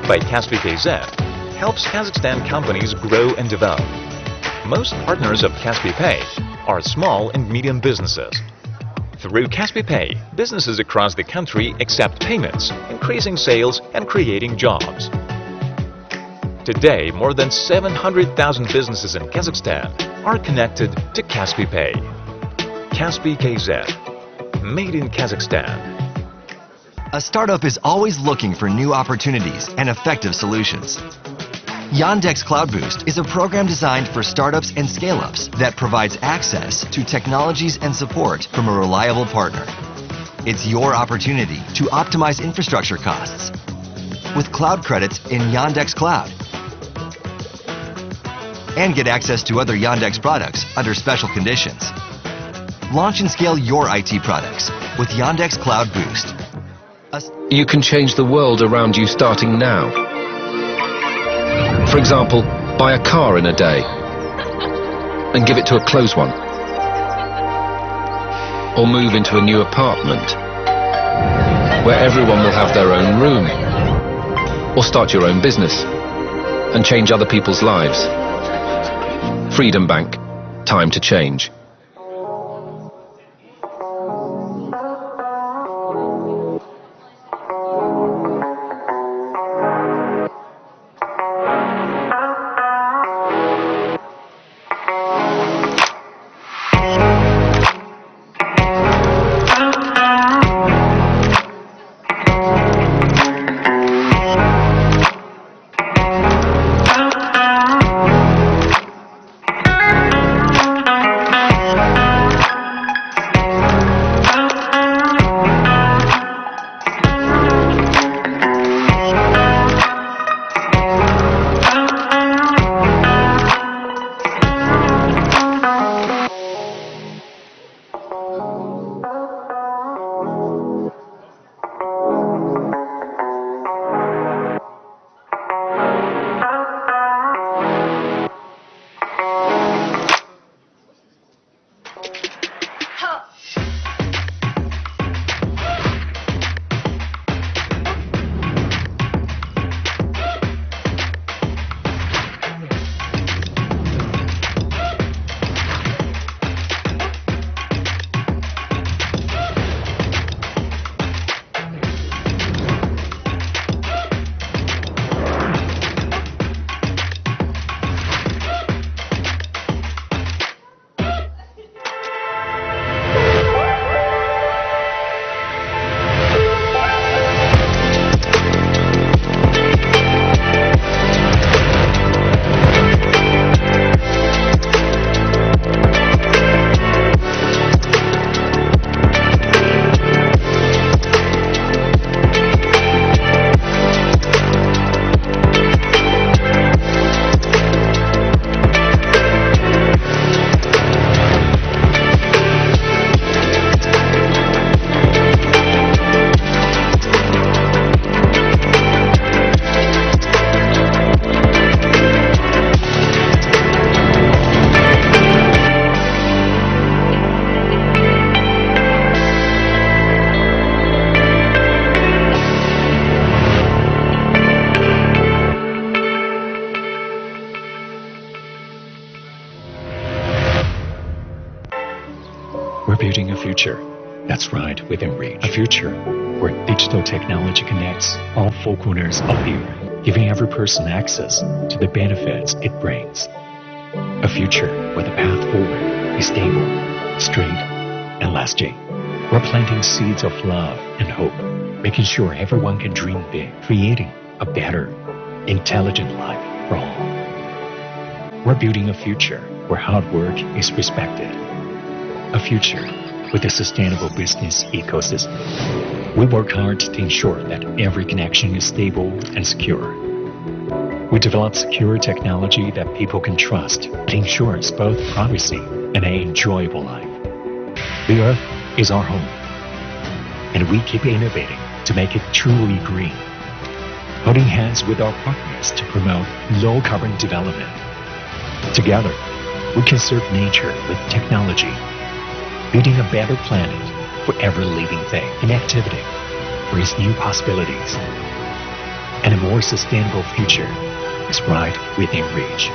by Kaspi KZ helps Kazakhstan companies grow and develop. Most partners of Kaspi Pay are small and medium businesses. Through Kaspi Pay, businesses across the country accept payments, increasing sales and creating jobs. Today, more than 700,000 businesses in Kazakhstan are connected to Kaspi Pay. Kaspi KZ, made in Kazakhstan. A startup is always looking for new opportunities and effective solutions. Yandex Cloud Boost is a program designed for startups and scale-ups that provides access to technologies and support from a reliable partner. It's your opportunity to optimize infrastructure costs with cloud credits in Yandex Cloud and get access to other Yandex products under special conditions. Launch and scale your IT products with Yandex Cloud Boost. You can change the world around you starting now. For example, buy a car in a day and give it to a close one. Or move into a new apartment where everyone will have their own room. Or start your own business and change other people's lives. Freedom Bank. Time to change. We're building a future that's right within reach. A future where digital technology connects all four corners of the earth, giving every person access to the benefits it brings. A future where the path forward is stable, straight, and lasting. We're planting seeds of love and hope, making sure everyone can dream big, creating a better, intelligent life for all. We're building a future where hard work is respected. A future with a sustainable business ecosystem. We work hard to ensure that every connection is stable and secure. We develop secure technology that people can trust that ensures both privacy and an enjoyable life. The Earth is our home, and we keep innovating to make it truly green, holding hands with our partners to promote low-carbon development. Together, we can serve nature with technology, building a better planet for every living thing. Connectivity brings new possibilities. and a more sustainable future is right within reach.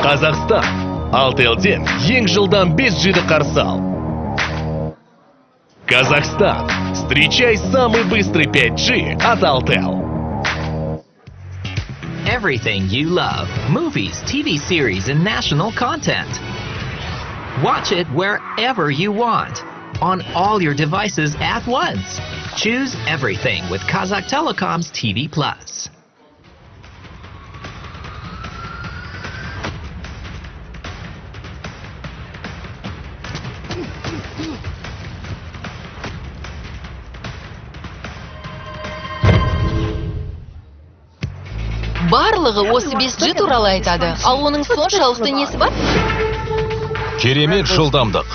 Қазақстан, Алтелден ең жылдам 5G'ді қарсы ал. Казахстан, встречай самый быстрый 5G от Altel. Everything you love, movies, TV series, and national content. Watch it wherever you want, on all your devices at once. Choose everything with Kazakh Telecom's TV Plus. Барлығы осы 5G туралы айтады. Ал оның соншалықты несі бар? Керемет жылдамдық.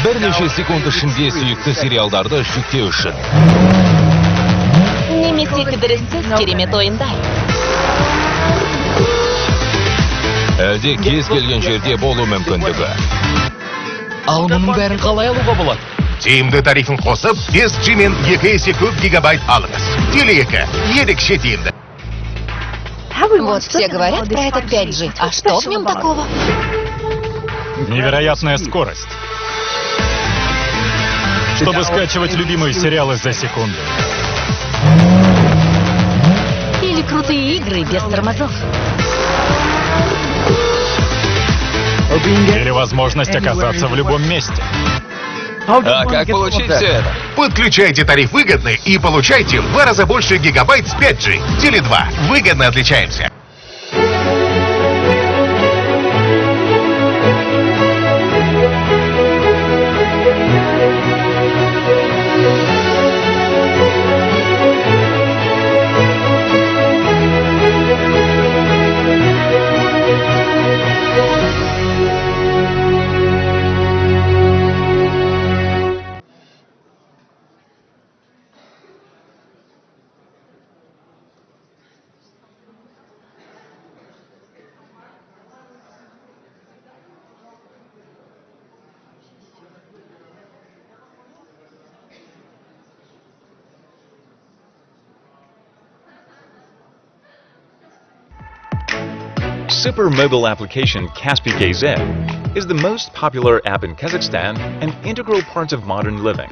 Бірнеше секунд ішінде сүйікті сериалдарды жүктеу үшін. Немесе кідіріссіз керемет ойындар. Әлде кез келген жерде болу мүмкіндігі. Ал мұның бәрін қалай алуға болады? Тиімді тарифін қосып, 5G мен 2 есе көп гигабайт алыңыз. Теле2, ерекше тиімді. Вот все говорят про этот 5G. А что в нем такого? Невероятная скорость. Чтобы скачивать любимые сериалы за секунду. Или крутые игры без тормозов. Или возможность оказаться в любом месте. А как получить все это? Подключайте тариф выгодный и получайте в 2 раза больше гигабайт с 5G. Теле2. Выгодно отличаемся. Super mobile application Kaspi KZ is the most popular app in Kazakhstan and integral part of modern living.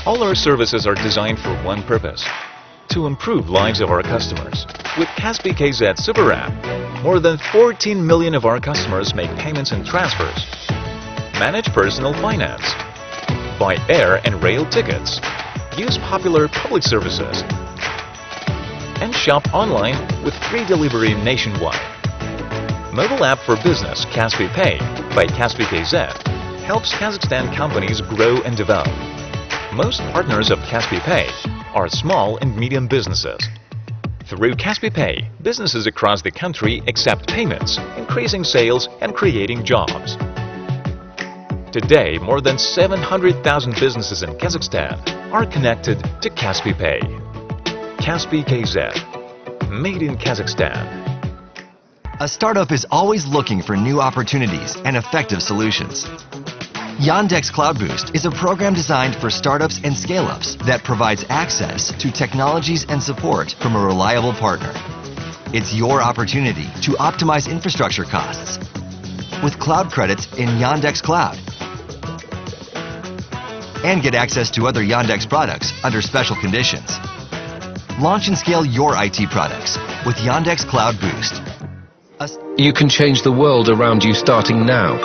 All our services are designed for one purpose: to improve lives of our customers. With Kaspi KZ Super App, more than 14 million of our customers make payments and transfers, manage personal finance, buy air and rail tickets, use popular public services, and shop online with free delivery nationwide. Mobile app for business Kaspi Pay by Kaspi KZ helps Kazakhstan companies grow and develop. Most partners of Kaspi Pay are small and medium businesses. Through Kaspi Pay, businesses across the country accept payments, increasing sales and creating jobs. Today, more than 700,000 businesses in Kazakhstan are connected to Kaspi Pay. Kaspi KZ, made in Kazakhstan. A startup is always looking for new opportunities and effective solutions. Yandex Cloud Boost is a program designed for startups and scale-ups that provides access to technologies and support from a reliable partner. It's your opportunity to optimize infrastructure costs with cloud credits in Yandex Cloud and get access to other Yandex products under special conditions. Launch and scale your IT products with Yandex Cloud Boost. You can change the world around you starting now.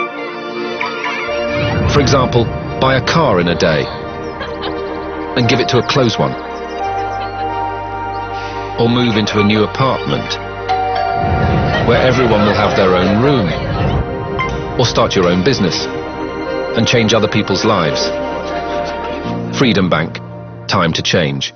For example, buy a car in a day and give it to a close one. Or move into a new apartment where everyone will have their own room. Or start your own business and change other people's lives. Freedom Bank. Time to change.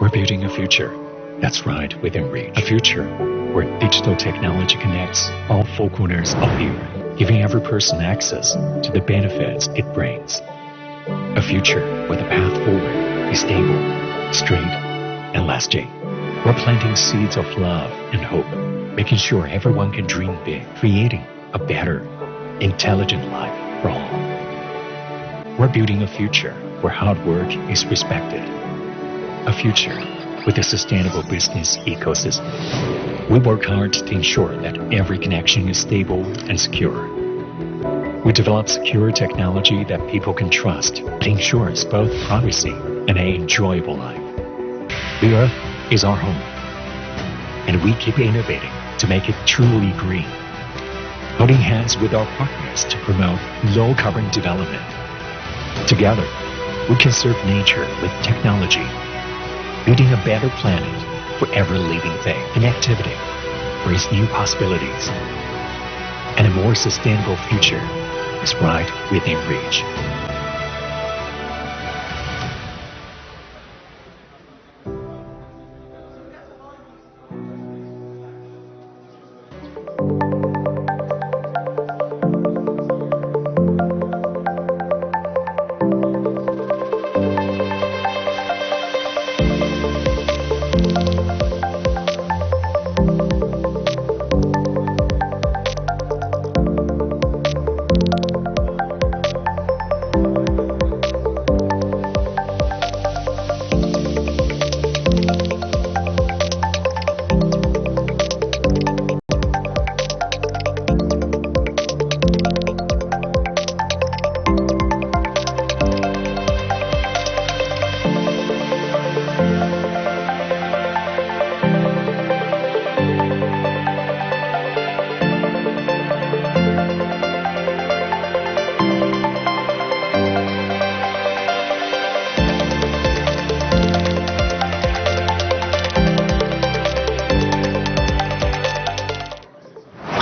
We're building a future that's right within reach. A future where digital technology connects all four corners of the earth, giving every person access to the benefits it brings. A future where the path forward is stable, straight, and lasting. We're planting seeds of love and hope, making sure everyone can dream big, creating a better, intelligent life for all. We're building a future where hard work is respected. A future with a sustainable business ecosystem. We work hard to ensure that every connection is stable and secure. We develop secure technology that people can trust that ensures both privacy and an enjoyable life. The Earth is our home, and we keep innovating to make it truly green, holding hands with our partners to promote low-carbon development. Together, we can serve nature with technology, building a better planet for every living thing. Connectivity brings new possibilities, and a more sustainable future is right within reach.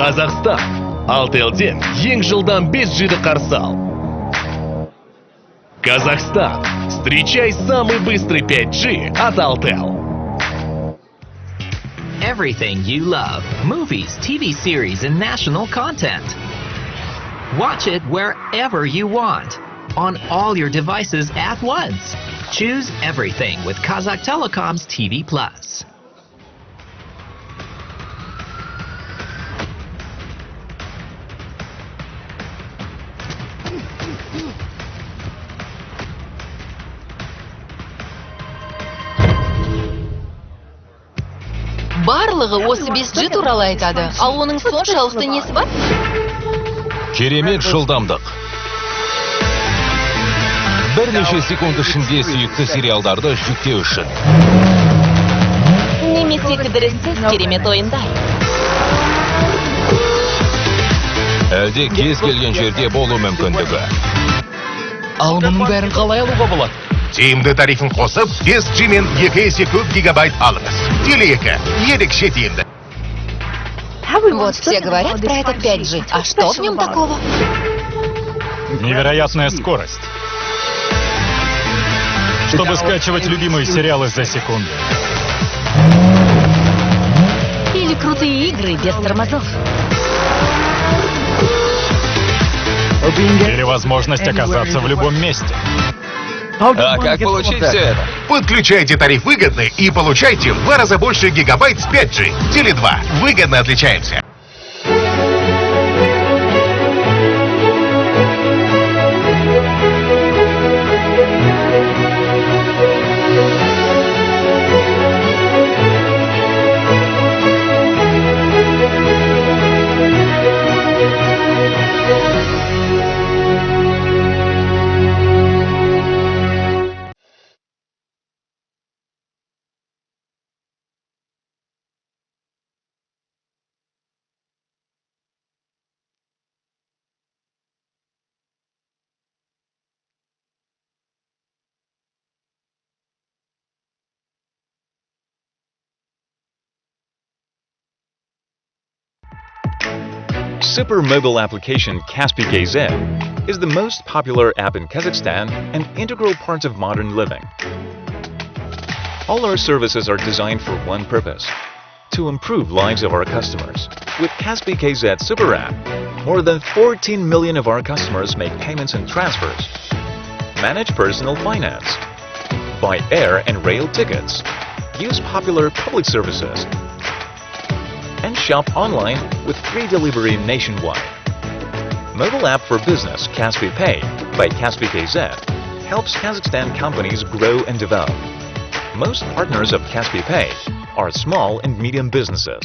Казахстан. Алтелден ең жылдам 5G'ді қарсы ал. Казахстан. Встречай самый быстрый 5G от Altel. Everything you love. Movies, TV series, and national content. Watch it wherever you want. On all your devices at once. Choose everything with Kazakh Telecom's TV Plus. Барлығы осы 5G туралы айтады. Ал оның соншалықты несі бар? Керемет жылдамдық. Бірнеше секунд ішінде сүйікті сериалдарды жүктеу үшін. Немесе кідіріссіз керемет ойындар. Әлде кез келген жерде болу мүмкіндігі. Ал мұның бәрін қалай алуға болады? Тиімді тарифін қосып, 5G мен 2 есе көп гигабайт алыңыз. Теле2 ерекше тиімді. Вот все говорят про этот 5G. А что в нем такого? Невероятная скорость. Чтобы скачивать любимые сериалы за секунду. Или крутые игры без тормозов. Или возможность оказаться в любом месте. А как получить все это? Подключайте тариф выгодный и получайте в 2 раза больше гигабайт с 5G. Теле2. Выгодно отличаемся. Super mobile application Kaspi KZ is the most popular app in Kazakhstan and integral part of modern living. All our services are designed for one purpose: to improve lives of our customers. With Kaspi KZ Super App, more than 14 million of our customers make payments and transfers, manage personal finance, buy air and rail tickets, use popular public services, and shop online with free delivery nationwide. Mobile app for business Kaspi Pay by Kaspi KZ helps Kazakhstan companies grow and develop. Most partners of Kaspi Pay are small and medium businesses.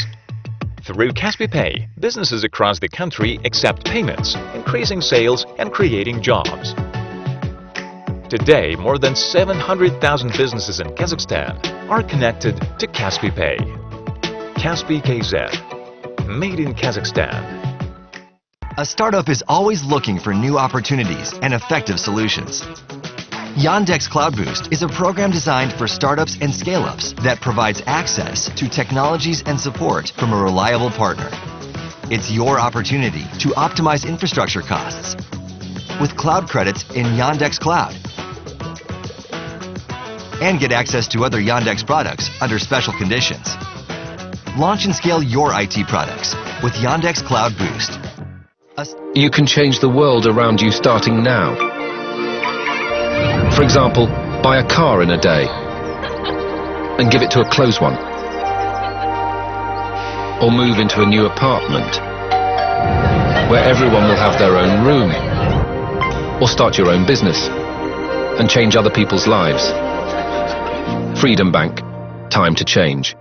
Through Kaspi Pay, businesses across the country accept payments, increasing sales and creating jobs. Today, more than 700,000 businesses in Kazakhstan are connected to Kaspi Pay. Kaspi KZ, made in Kazakhstan. A startup is always looking for new opportunities and effective solutions. Yandex Cloud Boost is a program designed for startups and scale-ups that provides access to technologies and support from a reliable partner. It's your opportunity to optimize infrastructure costs with cloud credits in Yandex Cloud and get access to other Yandex products under special conditions. Launch and scale your IT products with Yandex Cloud Boost. You can change the world around you starting now. For example, buy a car in a day and give it to a close one. Or move into a new apartment where everyone will have their own room. Or start your own business and change other people's lives. Freedom Bank. Time to change.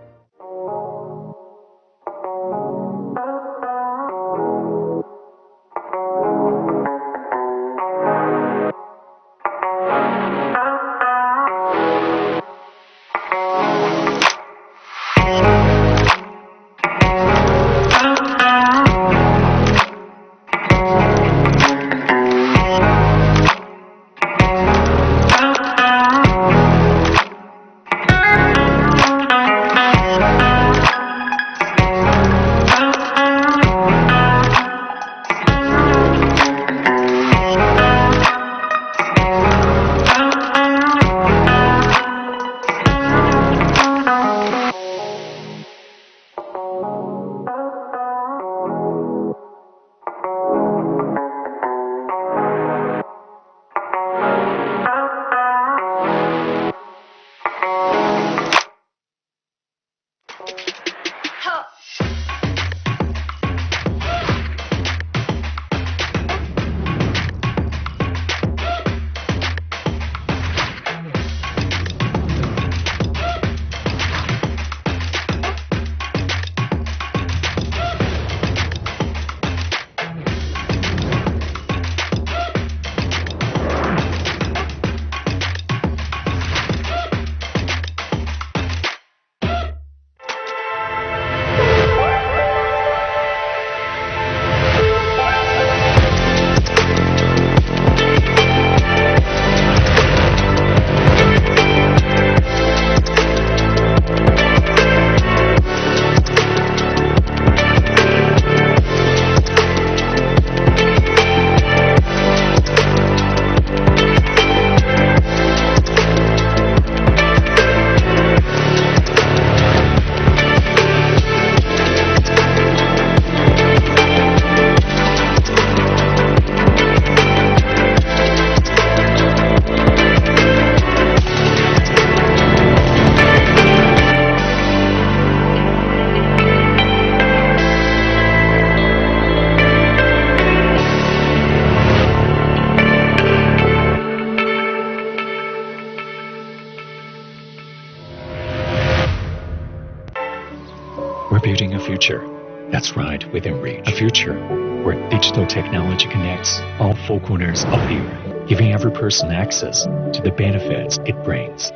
That's right, within reach. A future where digital technology connects all four corners of the earth, giving every person access to the benefits it brings.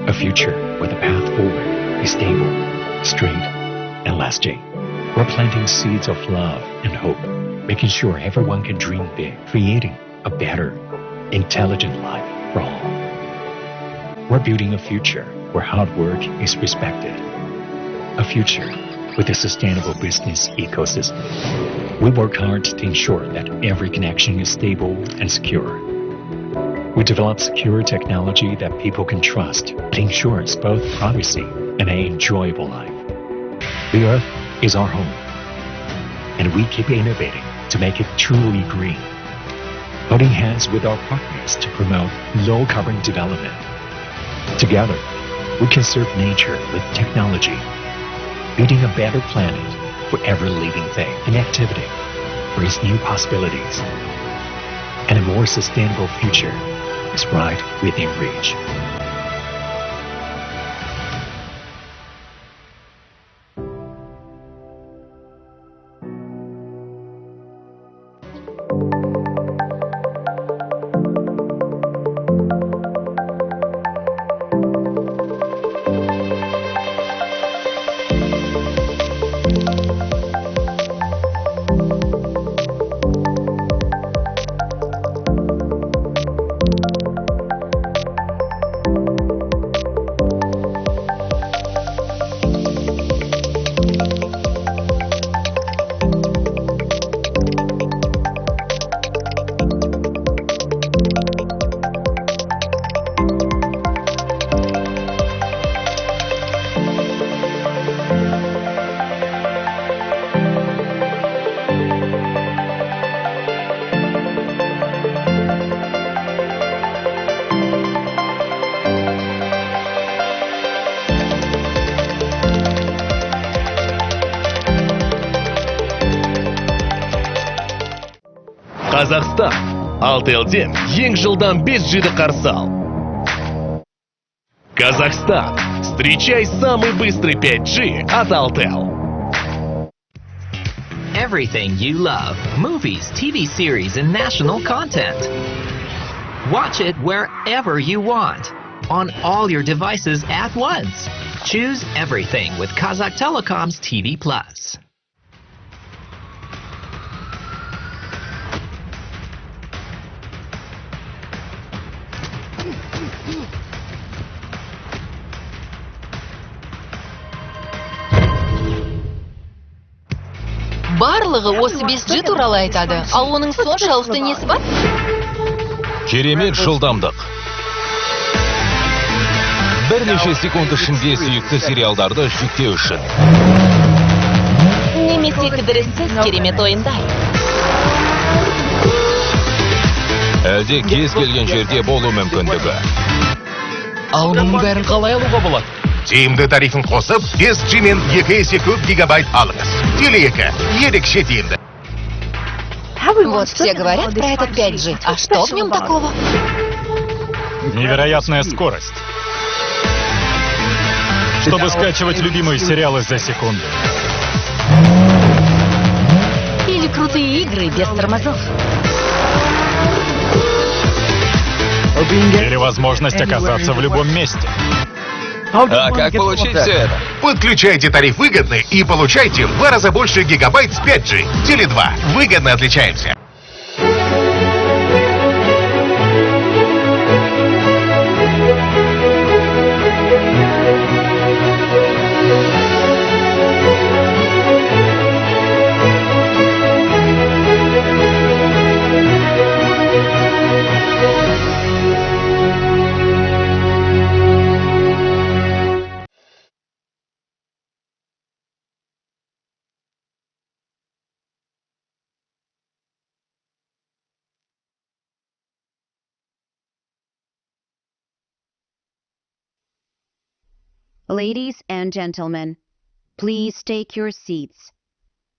A future where the path forward is stable, straight, and lasting. We're planting seeds of love and hope, making sure everyone can dream big, creating a better, intelligent life for all. We're building a future where hard work is respected. A future with a sustainable business ecosystem. We work hard to ensure that every connection is stable and secure. We develop secure technology that people can trust that ensures both privacy and an enjoyable life. The Earth is our home, and we keep innovating to make it truly green. Holding hands with our partners to promote low-carbon development. Together, we can serve nature with technology, building a better planet for every living thing. Connectivity brings new possibilities, and a more sustainable future is right within reach. Қазақстан, Алтелден ең жылдам 5G'ді қарсы ал. Казахстан, встречай самый быстрый 5G от Altel. Everything you love, movies, TV series, and national content. Watch it wherever you want, on all your devices at once. Choose everything with Kazakh Telecom's TV Plus. Барлығы осы 5G туралы айтады. Ал оның соншалықты несі бар? Керемет жылдамдық. Бірнеше секунд ішінде сүйікті сериалдарды жүктеу үшін. Немесе кідіріссіз керемет ойындар. Әлде кез келген жерде болу мүмкіндігі. Ал мұның бәрін қалай алуға болады? Тиімді тарифін қосып, 5G мен 2 есе көп гигабайт алыңыз. Теле2 ерекше тиімді. Вот все говорят про этот 5G. А что в нем такого? Невероятная скорость. Чтобы скачивать любимые сериалы за секунду. Или крутые игры без тормозов. Или возможность оказаться в любом месте. А как получить все это? Подключайте тариф выгодный и получайте в 2 раза больше гигабайт с 5G. Теле2. Выгодно отличаемся. Ladies and gentlemen, please take your seats.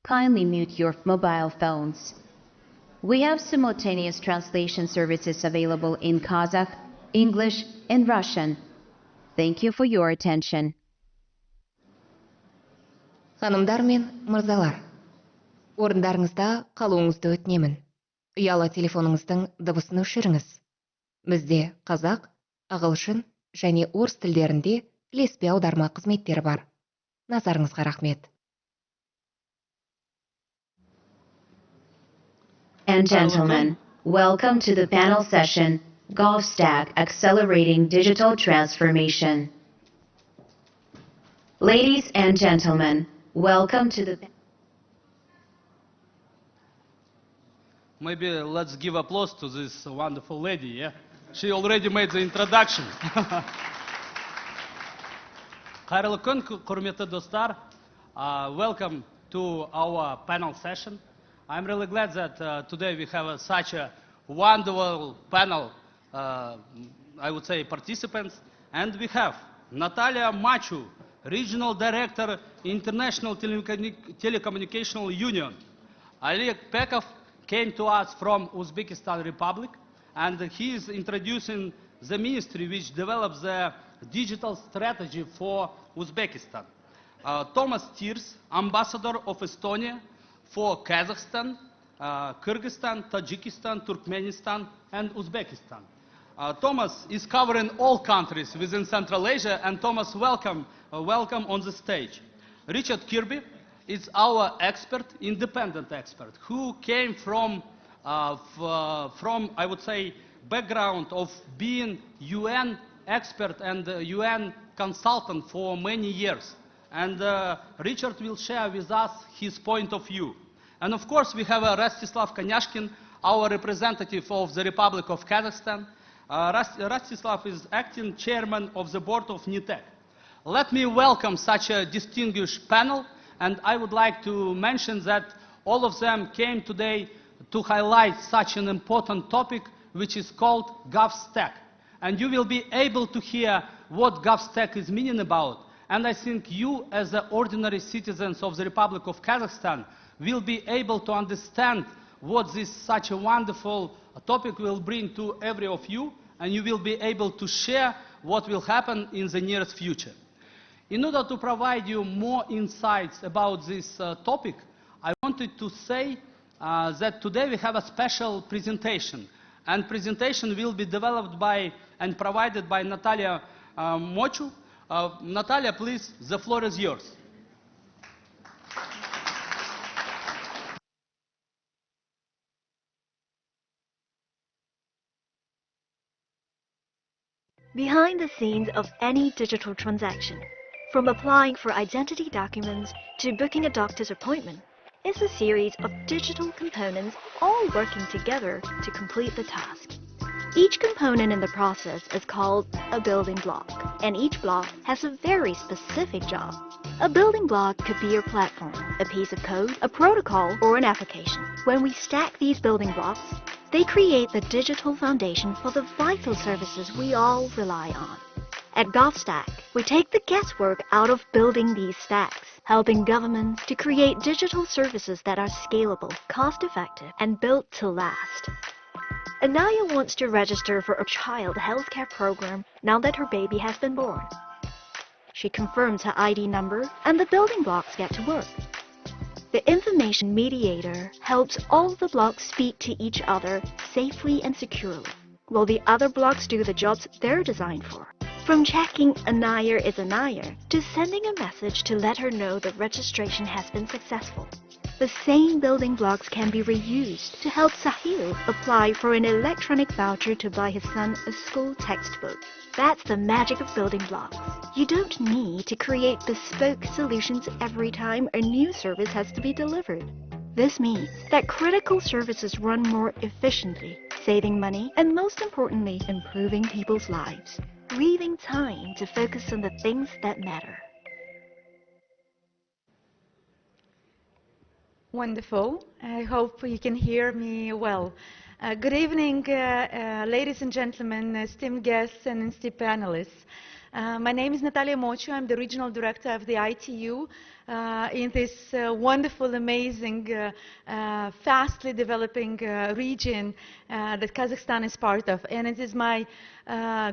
Kindly mute your mobile phones. We have simultaneous translation services available in Kazakh, English, and Russian. Thank you for your attention. Ханымдар мен мырзалар, орындарыңызда қалуыңызды өтінемін. Ұялы телефоныңыздың дыбысын өшіріңіз. Бізде қазақ, ағылшын және орыс тілдерінде ілеспе аударма қызметтері бар. Назарыңызға рахмет. And gentlemen, welcome to the panel session, GolfStack Accelerating Digital Transformation. Ladies and gentlemen, welcome to the... Maybe let's give applause to this wonderful lady, yeah? She already made the introduction. Қайырлы күн, құрметті достар. Welcome to our panel session. I'm really glad that today we have such a wonderful panel, I would say, participants. And we have Natalia Machu, Regional Director, International Telecommunication Union. Oleg Pekov came to us from Uzbekistan Republic, and he is introducing the ministry which develops the digital strategy for Uzbekistan. Thomas Tirs, Ambassador of Estonia for Kazakhstan, Kyrgyzstan, Tajikistan, Turkmenistan, and Uzbekistan. Thomas is covering all countries within Central Asia, and Thomas, welcome on the stage. Richard Kirby is our expert, independent expert, who came from I would say, background of being UN expert and UN consultant for many years. And Richard will share with us his point of view. And of course, we have Rastislav Konyashkin, our representative of the Republic of Kazakhstan. Rastislav is acting chairman of the board of NITEC. Let me welcome such a distinguished panel, and I would like to mention that all of them came today to highlight such an important topic, which is called GovStack. And you will be able to hear what GovStack is meaning about. And I think you, as the ordinary citizens of the Republic of Kazakhstan, will be able to understand what this such a wonderful topic will bring to every of you, and you will be able to share what will happen in the nearest future. In order to provide you more insights about this topic, I wanted to say that today we have a special presentation, and presentation will be developed by and provided by Natalia Mochu. Natalia, please, the floor is yours. Behind the scenes of any digital transaction, from applying for identity documents to booking a doctor's appointment, is a series of digital components all working together to complete the task. Each component in the process is called a building block, and each block has a very specific job. A building block could be your platform, a piece of code, a protocol, or an application. When we stack these building blocks, they create the digital foundation for the vital services we all rely on. At GovStack, we take the guesswork out of building these stacks, helping governments to create digital services that are scalable, cost-effective, and built to last. Anaya wants to register for a child healthcare program now that her baby has been born. She confirms her ID number, and the building blocks get to work. The information mediator helps all the blocks speak to each other safely and securely, while the other blocks do the jobs they're designed for. From checking Anaya is Anaya to sending a message to let her know the registration has been successful. The same building blocks can be reused to help Sahil apply for an electronic voucher to buy his son a school textbook. That's the magic of building blocks. You don't need to create bespoke solutions every time a new service has to be delivered. This means that critical services run more efficiently, saving money and, most importantly, improving people's lives, leaving time to focus on the things that matter. Wonderful. I hope you can hear me well. Good evening, ladies and gentlemen, esteemed guests and esteemed panelists. My name is Natalia Mochu. I'm the Regional Director of the ITU in this wonderful, amazing, fastly developing region that Kazakhstan is part of. And it is my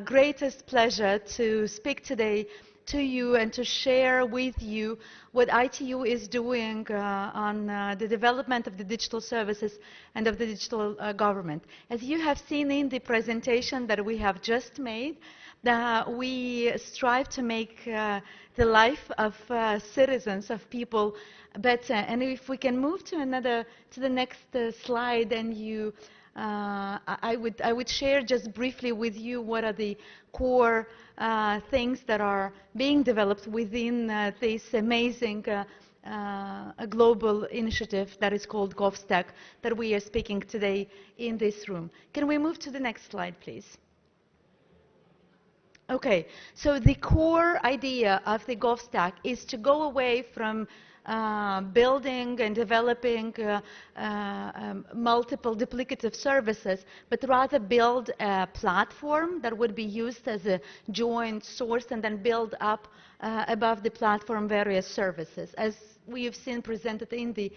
greatest pleasure to speak today to you and to share with you what ITU is doing on the development of the digital services and of the digital government. As you have seen in the presentation that we have just made, we strive to make the life of citizens, of people, better. And if we can move to the next slide, and I would share just briefly with you what are the core things that are being developed within this amazing global initiative that is called GovStack that we are speaking today in this room. Can we move to the next slide, please? Okay, so the core idea of the GovStack is to go away from building and developing multiple duplicative services, but rather build a platform that would be used as a joint source and then build up above the platform various services, as we have seen presented in the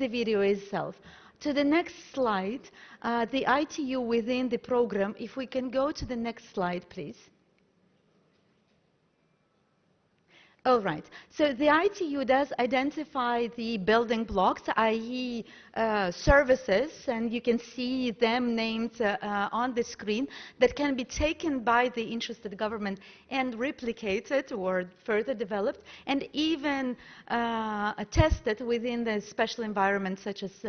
video itself. To the next slide, the ITU within the program, if we can go to the next slide, please. All right. So the ITU does identify the building blocks, i.e. Services, and you can see them named on the screen, that can be taken by the interested government and replicated or further developed, and even tested within the special environments such as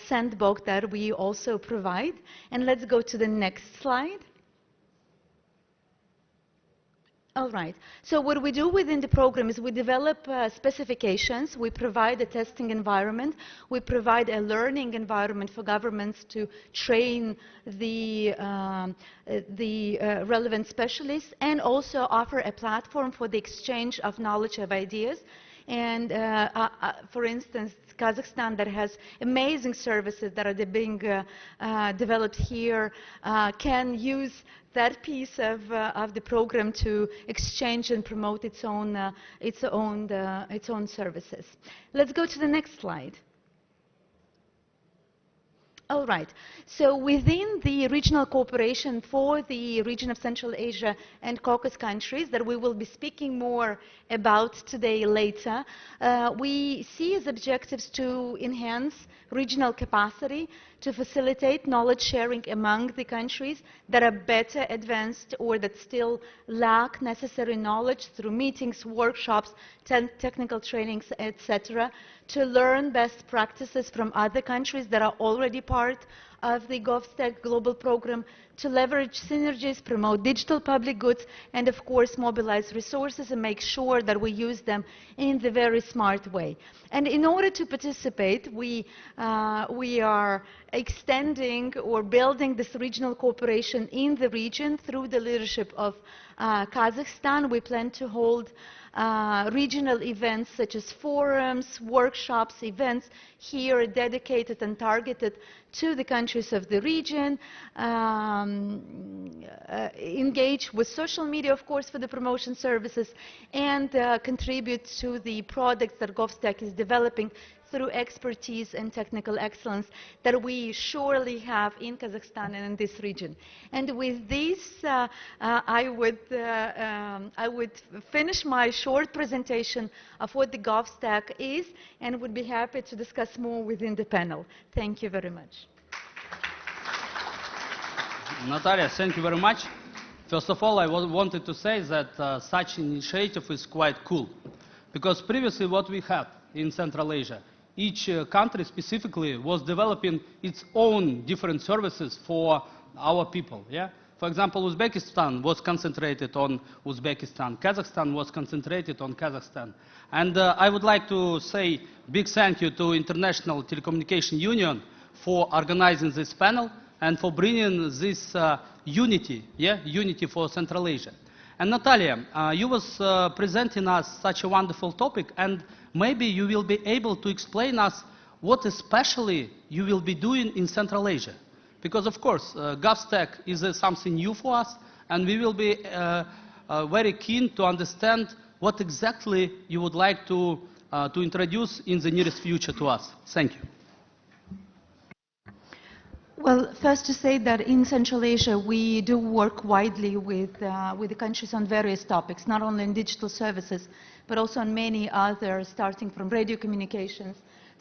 Sandbox that we also provide. And let's go to the next slide. All right. So what we do within the program is we develop specifications, we provide a testing environment, we provide a learning environment for governments to train the relevant specialists, and also offer a platform for the exchange of knowledge of ideas. And for instance, Kazakhstan, that has amazing services that are being developed here, can use that piece of the program to exchange and promote its own services. Let's go to the next slide. All right. So within the regional cooperation for the region of Central Asia and Caucasus countries that we will be speaking more about today later, we see as objectives to enhance regional capacity, to facilitate knowledge sharing among the countries that are better advanced or that still lack necessary knowledge through meetings, workshops, technical trainings, etc., to learn best practices from other countries that are already part of the GovStack global program, to leverage synergies, promote digital public goods, and of course mobilize resources and make sure that we use them in the very smart way. And in order to participate, we are extending or building this regional cooperation in the region through the leadership of Kazakhstan. We plan to hold regional events such as forums, workshops, events here dedicated and targeted to the countries of the region, engage with social media, of course, for the promotion services, and contribute to the products that GovStack is developing through expertise and technical excellence that we surely have in Kazakhstan and in this region. And with this, I would finish my short presentation of what the GovStack is, and would be happy to discuss more within the panel. Thank you very much. Natalia, thank you very much. First of all, I wanted to say that such initiative is quite cool, because previously what we had in Central Asia, each country specifically was developing its own different services for our people. Yeah? For example, Uzbekistan was concentrated on Uzbekistan, Kazakhstan was concentrated on Kazakhstan. And I would like to say big thank you to International Telecommunication Union for organizing this panel and for bringing this unity for Central Asia. And Natalia, you was presenting us such a wonderful topic, and maybe you will be able to explain us what especially you will be doing in Central Asia. Because of course, GovStack is something new for us, and we will be very keen to understand what exactly you would like to introduce in the nearest future to us. Thank you. Well, first to say that in Central Asia we do work widely with the countries on various topics, not only in digital services, but also on many others, starting from radio communications,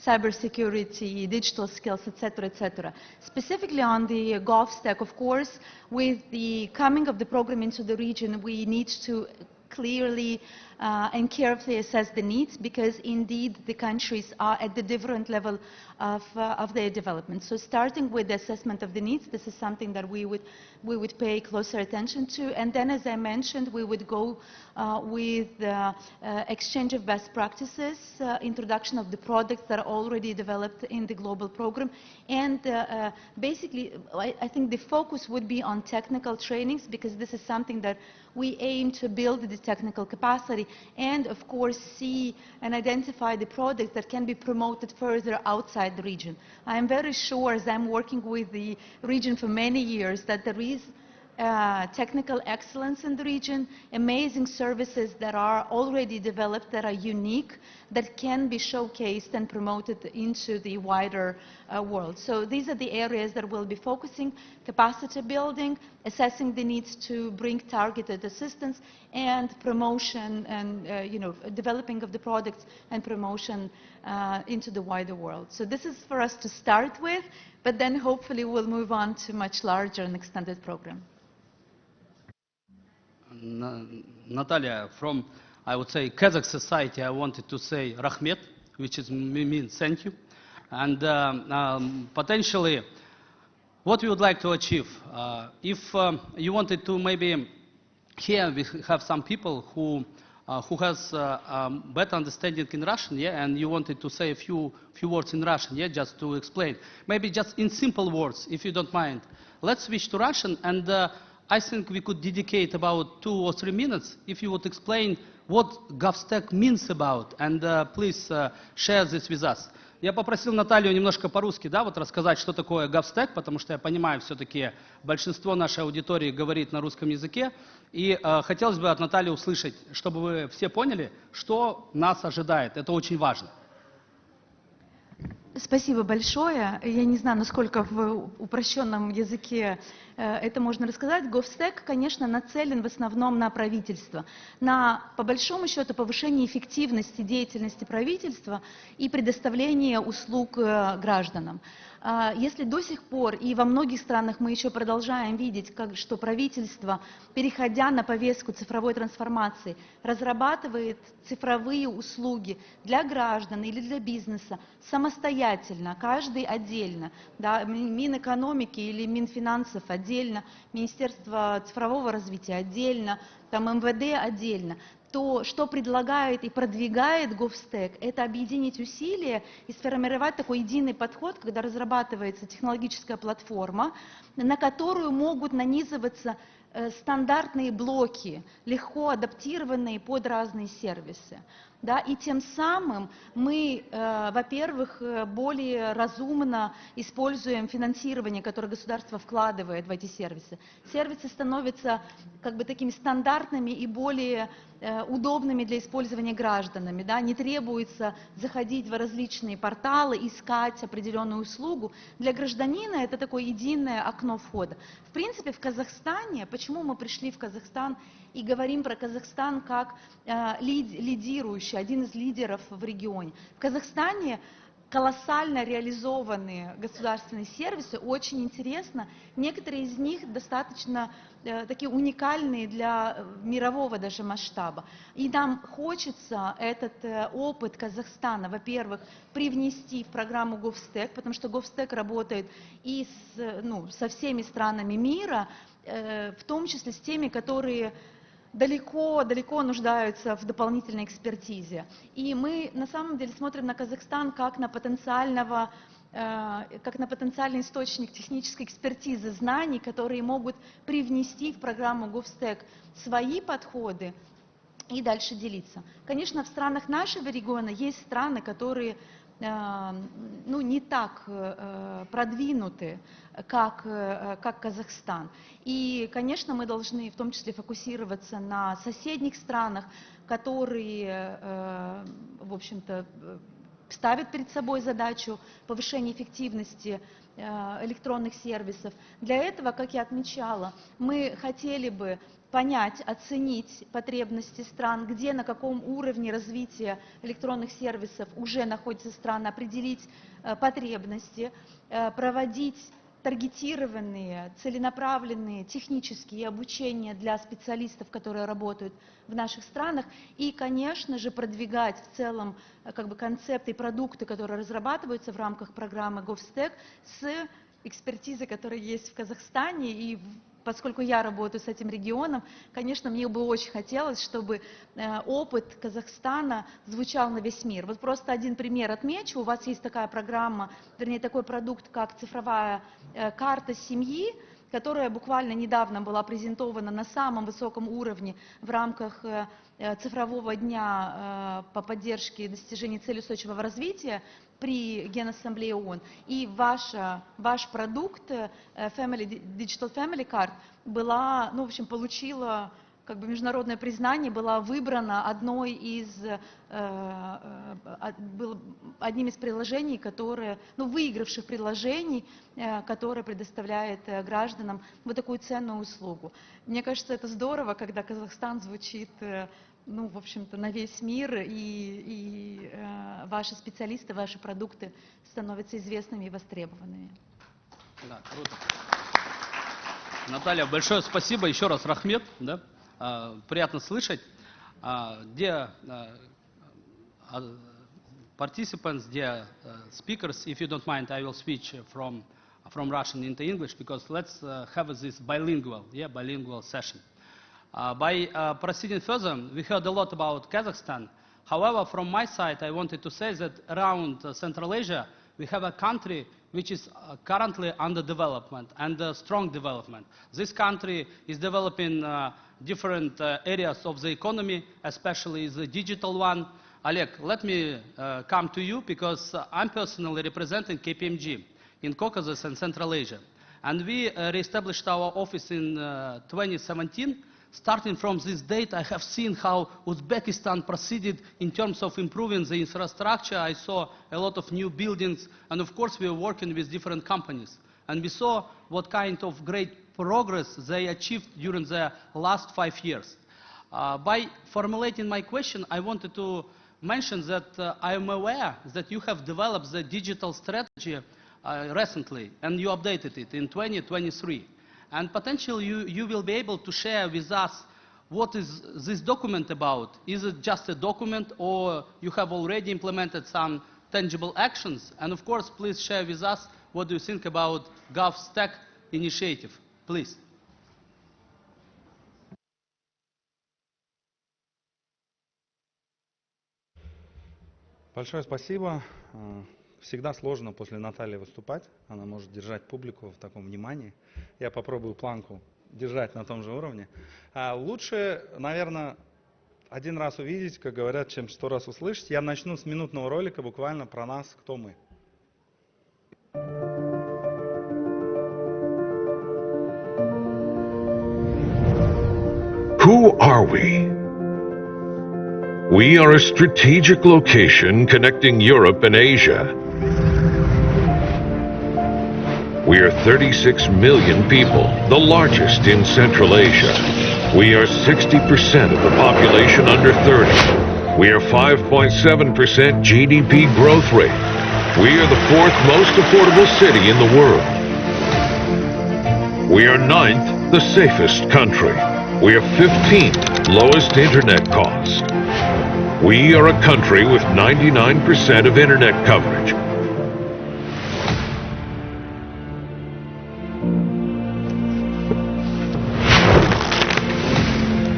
cybersecurity, digital skills, etc., etc. Specifically on the GovStack, of course, with the coming of the program into the region, we need to clearly and carefully assess the needs, because indeed the countries are at the different level of their development. So starting with the assessment of the needs, this is something that we would pay closer attention to, and then, as I mentioned, we would go with exchange of best practices, introduction of the products that are already developed in the global program, and basically I think the focus would be on technical trainings, because this is something that we aim to build the technical capacity, and of course see and identify the products that can be promoted further outside the region. I am very sure, as I'm working with the region for many years, that there is technical excellence in the region, amazing services that are already developed, that are unique, that can be showcased and promoted into the wider world. So these are the areas that we'll be focusing: capacity building, assessing the needs to bring targeted assistance, and promotion and developing of the products and promotion into the wider world. So this is for us to start with, but then hopefully we'll move on to much larger and extended program. Natalia, from, I would say, Kazakh society, I wanted to say Rahmet, which means thank you. And potentially, what we would like to achieve, if you wanted to maybe, here we have some people who has better understanding in Russian, yeah, and you wanted to say a few words in Russian, yeah, just to explain. Maybe just in simple words, if you don't mind. Let's switch to Russian, and I think we could dedicate about 2 or 3 minutes if you would explain what GovStack means about, and please share this with us. Я попросил Наталью немножко по-русски, да, вот рассказать, что такое GovStack, потому что я понимаю, все-таки большинство нашей аудитории говорит на русском языке, и хотелось бы от Натальи услышать, чтобы вы все поняли, что нас ожидает. Это очень важно. Спасибо большое. Я не знаю, насколько в упрощенном языке это можно рассказать. GovStack, конечно, нацелен в основном на правительство, на, по большому счету, повышение эффективности деятельности правительства и предоставление услуг гражданам. Если до сих пор, и во многих странах мы еще продолжаем видеть, что правительство, переходя на повестку цифровой трансформации, разрабатывает цифровые услуги для граждан или для бизнеса самостоятельно, каждый отдельно, да, Минэкономики или Минфинансов отдельно, Министерство цифрового развития отдельно, там МВД отдельно, то, что предлагает и продвигает GovStack, это объединить усилия и сформировать такой единый подход, когда разрабатывается технологическая платформа, на которую могут нанизываться стандартные блоки, легко адаптированные под разные сервисы. Да, и тем самым мы, во-первых, более разумно используем финансирование, которое государство вкладывает в эти сервисы. Сервисы становятся как бы такими стандартными и более удобными для использования гражданами. Да? Не требуется заходить в различные порталы, искать определенную услугу. Для гражданина это такое единое окно входа. В принципе, в Казахстане, почему мы пришли в Казахстан и говорим про Казахстан как лидирующий, один из лидеров в регионе. В Казахстане колоссально реализованные государственные сервисы, очень интересно. Некоторые из них достаточно такие уникальные для мирового даже масштаба. И нам хочется этот опыт Казахстана, во-первых, привнести в программу GovStack, потому что GovStack работает и со всеми странами мира, в том числе с теми, которые далеко нуждаются в дополнительной экспертизе. И мы на самом деле смотрим на Казахстан как на потенциальный источник технической экспертизы, знаний, которые могут привнести в программу GovStack свои подходы и дальше делиться. Конечно, в странах нашего региона есть страны, которые не так продвинуты, как Казахстан. И, конечно, мы должны в том числе фокусироваться на соседних странах, которые, в общем-то, ставит перед собой задачу повышения эффективности электронных сервисов. Для этого, как я отмечала, мы хотели бы понять, оценить потребности стран, где, на каком уровне развития электронных сервисов уже находятся страны, определить потребности, проводить таргетированные, целенаправленные технические обучения для специалистов, которые работают в наших странах, и, конечно же, продвигать в целом концепты и продукты, которые разрабатываются в рамках программы GovStack с экспертизой, которая есть в Казахстане. И поскольку я работаю с этим регионом, конечно, мне бы очень хотелось, чтобы опыт Казахстана звучал на весь мир. Вот просто один пример отмечу. У вас есть такая программа, вернее, такой продукт, как цифровая карта семьи, которая буквально недавно была презентована на самом высоком уровне в рамках цифрового дня по поддержке достижений целей устойчивого развития при Генассамблее ООН. И ваш продукт Digital Family Card была, в общем, получила международное признание, была выбрана одним из приложений, выигравших приложений, которое предоставляет гражданам вот такую ценную услугу. Мне кажется, это здорово, когда Казахстан звучит, в общем-то, на весь мир, и ваши специалисты, ваши продукты становятся известными и востребованными. Да, круто. Наталья, большое спасибо. Еще раз Рахмет. Да? Приятно слышать. Dear participants, dear speakers, if you don't mind, I will switch from Russian into English, because let's have this bilingual session. By proceeding further, we heard a lot about Kazakhstan. However, from my side, I wanted to say that around Central Asia, we have a country which is currently under development and strong development. This country is developing different areas of the economy, especially the digital one. Oleg, let me come to you, because I'm personally representing KPMG in Caucasus and Central Asia. And we re-established our office in 2017. Starting from this date, I have seen how Uzbekistan proceeded in terms of improving the infrastructure. I saw a lot of new buildings, and of course we are working with different companies. And we saw what kind of great progress they achieved during the last 5 years. By formulating my question, I wanted to mention that I am aware that you have developed the digital strategy recently, and you updated it in 2023. And potentially you will be able to share with us what is this document about. Is it just a document, or you have already implemented some tangible actions? And of course, please share with us what do you think about GovStack initiative. Please. Большое спасибо. Всегда сложно после Натальи выступать. Она может держать публику в таком внимании. Я попробую планку держать на том же уровне. Лучше, наверное, один раз увидеть, как говорят, чем 100 раз услышать. Я начну с минутного ролика буквально про нас, кто мы. Who are we? We are a strategic location connecting Europe and Asia. We are 36 million people, the largest in Central Asia. We are 60% of the population under 30. We are 5.7% GDP growth rate. We are the 4th most affordable city in the world. We are 9th, the safest country. We are 15th, lowest internet cost. We are a country with 99% of internet coverage.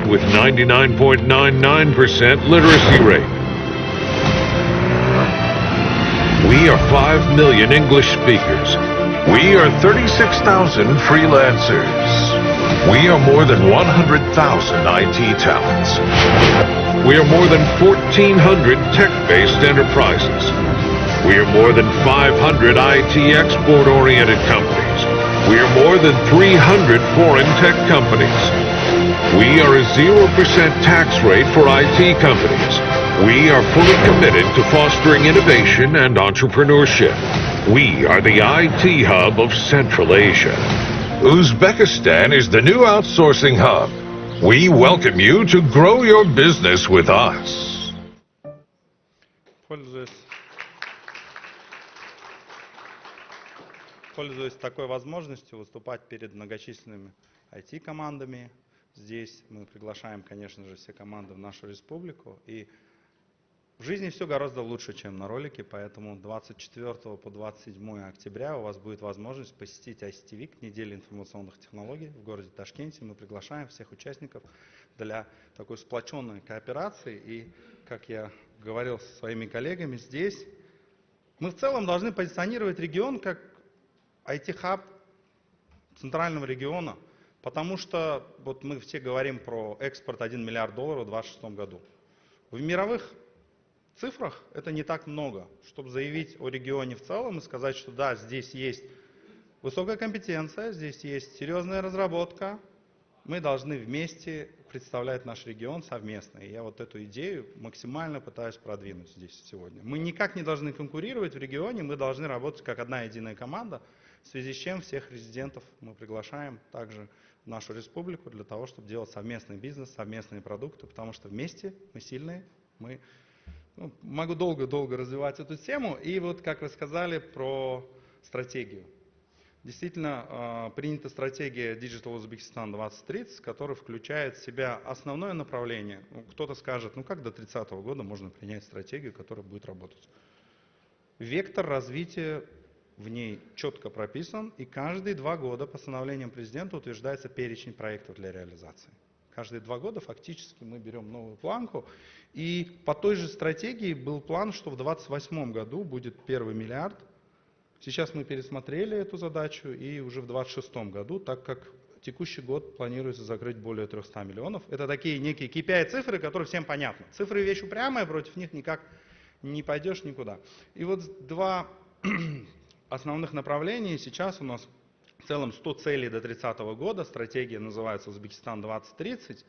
With 99.99% literacy rate. We are 5 million English speakers. We are 36,000 freelancers. We are more than 100,000 IT talents. We are more than 1,400 tech-based enterprises. We are more than 500 IT export-oriented companies. We are more than 300 foreign tech companies. We are a 0% tax rate for IT companies. We are fully committed to fostering innovation and entrepreneurship. We are the IT hub of Central Asia. Uzbekistan is the new outsourcing hub. We welcome you to grow your business with us. Пользуясь такой возможностью выступать перед многочисленными IT-командами, здесь мы приглашаем, конечно же, все команды в нашу республику. И в жизни все гораздо лучше, чем на ролике, поэтому 24 по 27 октября у вас будет возможность посетить ICT Week, неделю информационных технологий в городе Ташкенте. Мы приглашаем всех участников для такой сплоченной кооперации. И, как я говорил со своими коллегами, здесь мы в целом должны позиционировать регион как IT-хаб центрального региона, потому что вот мы все говорим про экспорт $1 миллиард в 2026 году. В мировых цифрах это не так много, чтобы заявить о регионе в целом и сказать, что да, здесь есть высокая компетенция, здесь есть серьезная разработка, мы должны вместе представлять наш регион совместно. И я вот эту идею максимально пытаюсь продвинуть здесь сегодня. Мы никак не должны конкурировать в регионе, мы должны работать как одна единая команда, в связи с чем всех резидентов мы приглашаем также в нашу республику для того, чтобы делать совместный бизнес, совместные продукты, потому что вместе мы сильные, мы... Могу долго-долго развивать эту тему. И вот, как вы сказали, про стратегию. Действительно, принята стратегия Digital Uzbekistan 2030, которая включает в себя основное направление. Кто-то скажет, ну как до 30 года можно принять стратегию, которая будет работать? Вектор развития в ней четко прописан, и каждые 2 года постановлением президента утверждается перечень проектов для реализации. Каждые 2 года фактически мы берем новую планку. И по той же стратегии был план, что в 2028 году будет первый миллиард. Сейчас мы пересмотрели эту задачу и уже в 2026 году, так как текущий год планируется закрыть более 300 миллионов. Это такие некие KPI-цифры, которые всем понятны. Цифры вещь упрямая, против них никак не пойдешь никуда. И вот 2 основных направления. Сейчас у нас в целом 100 целей до 30 года. Стратегия называется Узбекистан 2030.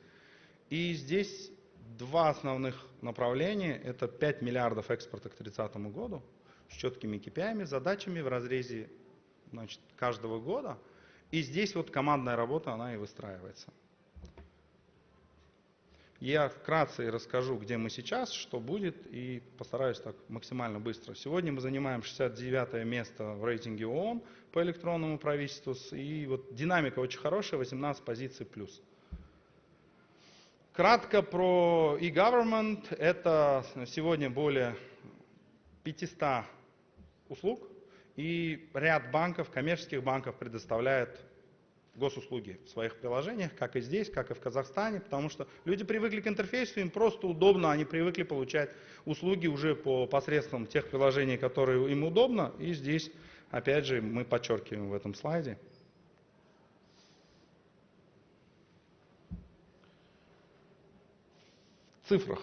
И здесь 2 основных направления. Это 5 миллиардов экспорта к 30 году с четкими KPI, задачами в разрезе, значит, каждого года. И здесь вот командная работа, она и выстраивается. Я вкратце расскажу, где мы сейчас, что будет, и постараюсь так максимально быстро. Сегодня мы занимаем 69 место в рейтинге ООН по электронному правительству, и вот динамика очень хорошая, 18 позиций плюс. Кратко про e-government. Это сегодня более 500 услуг, и ряд банков, коммерческих банков предоставляет госуслуги в своих приложениях, как и здесь, как и в Казахстане, потому что люди привыкли к интерфейсу, им просто удобно, они привыкли получать услуги уже по посредством тех приложений, которые им удобно, и здесь, опять же, мы подчеркиваем в этом слайде. В цифрах.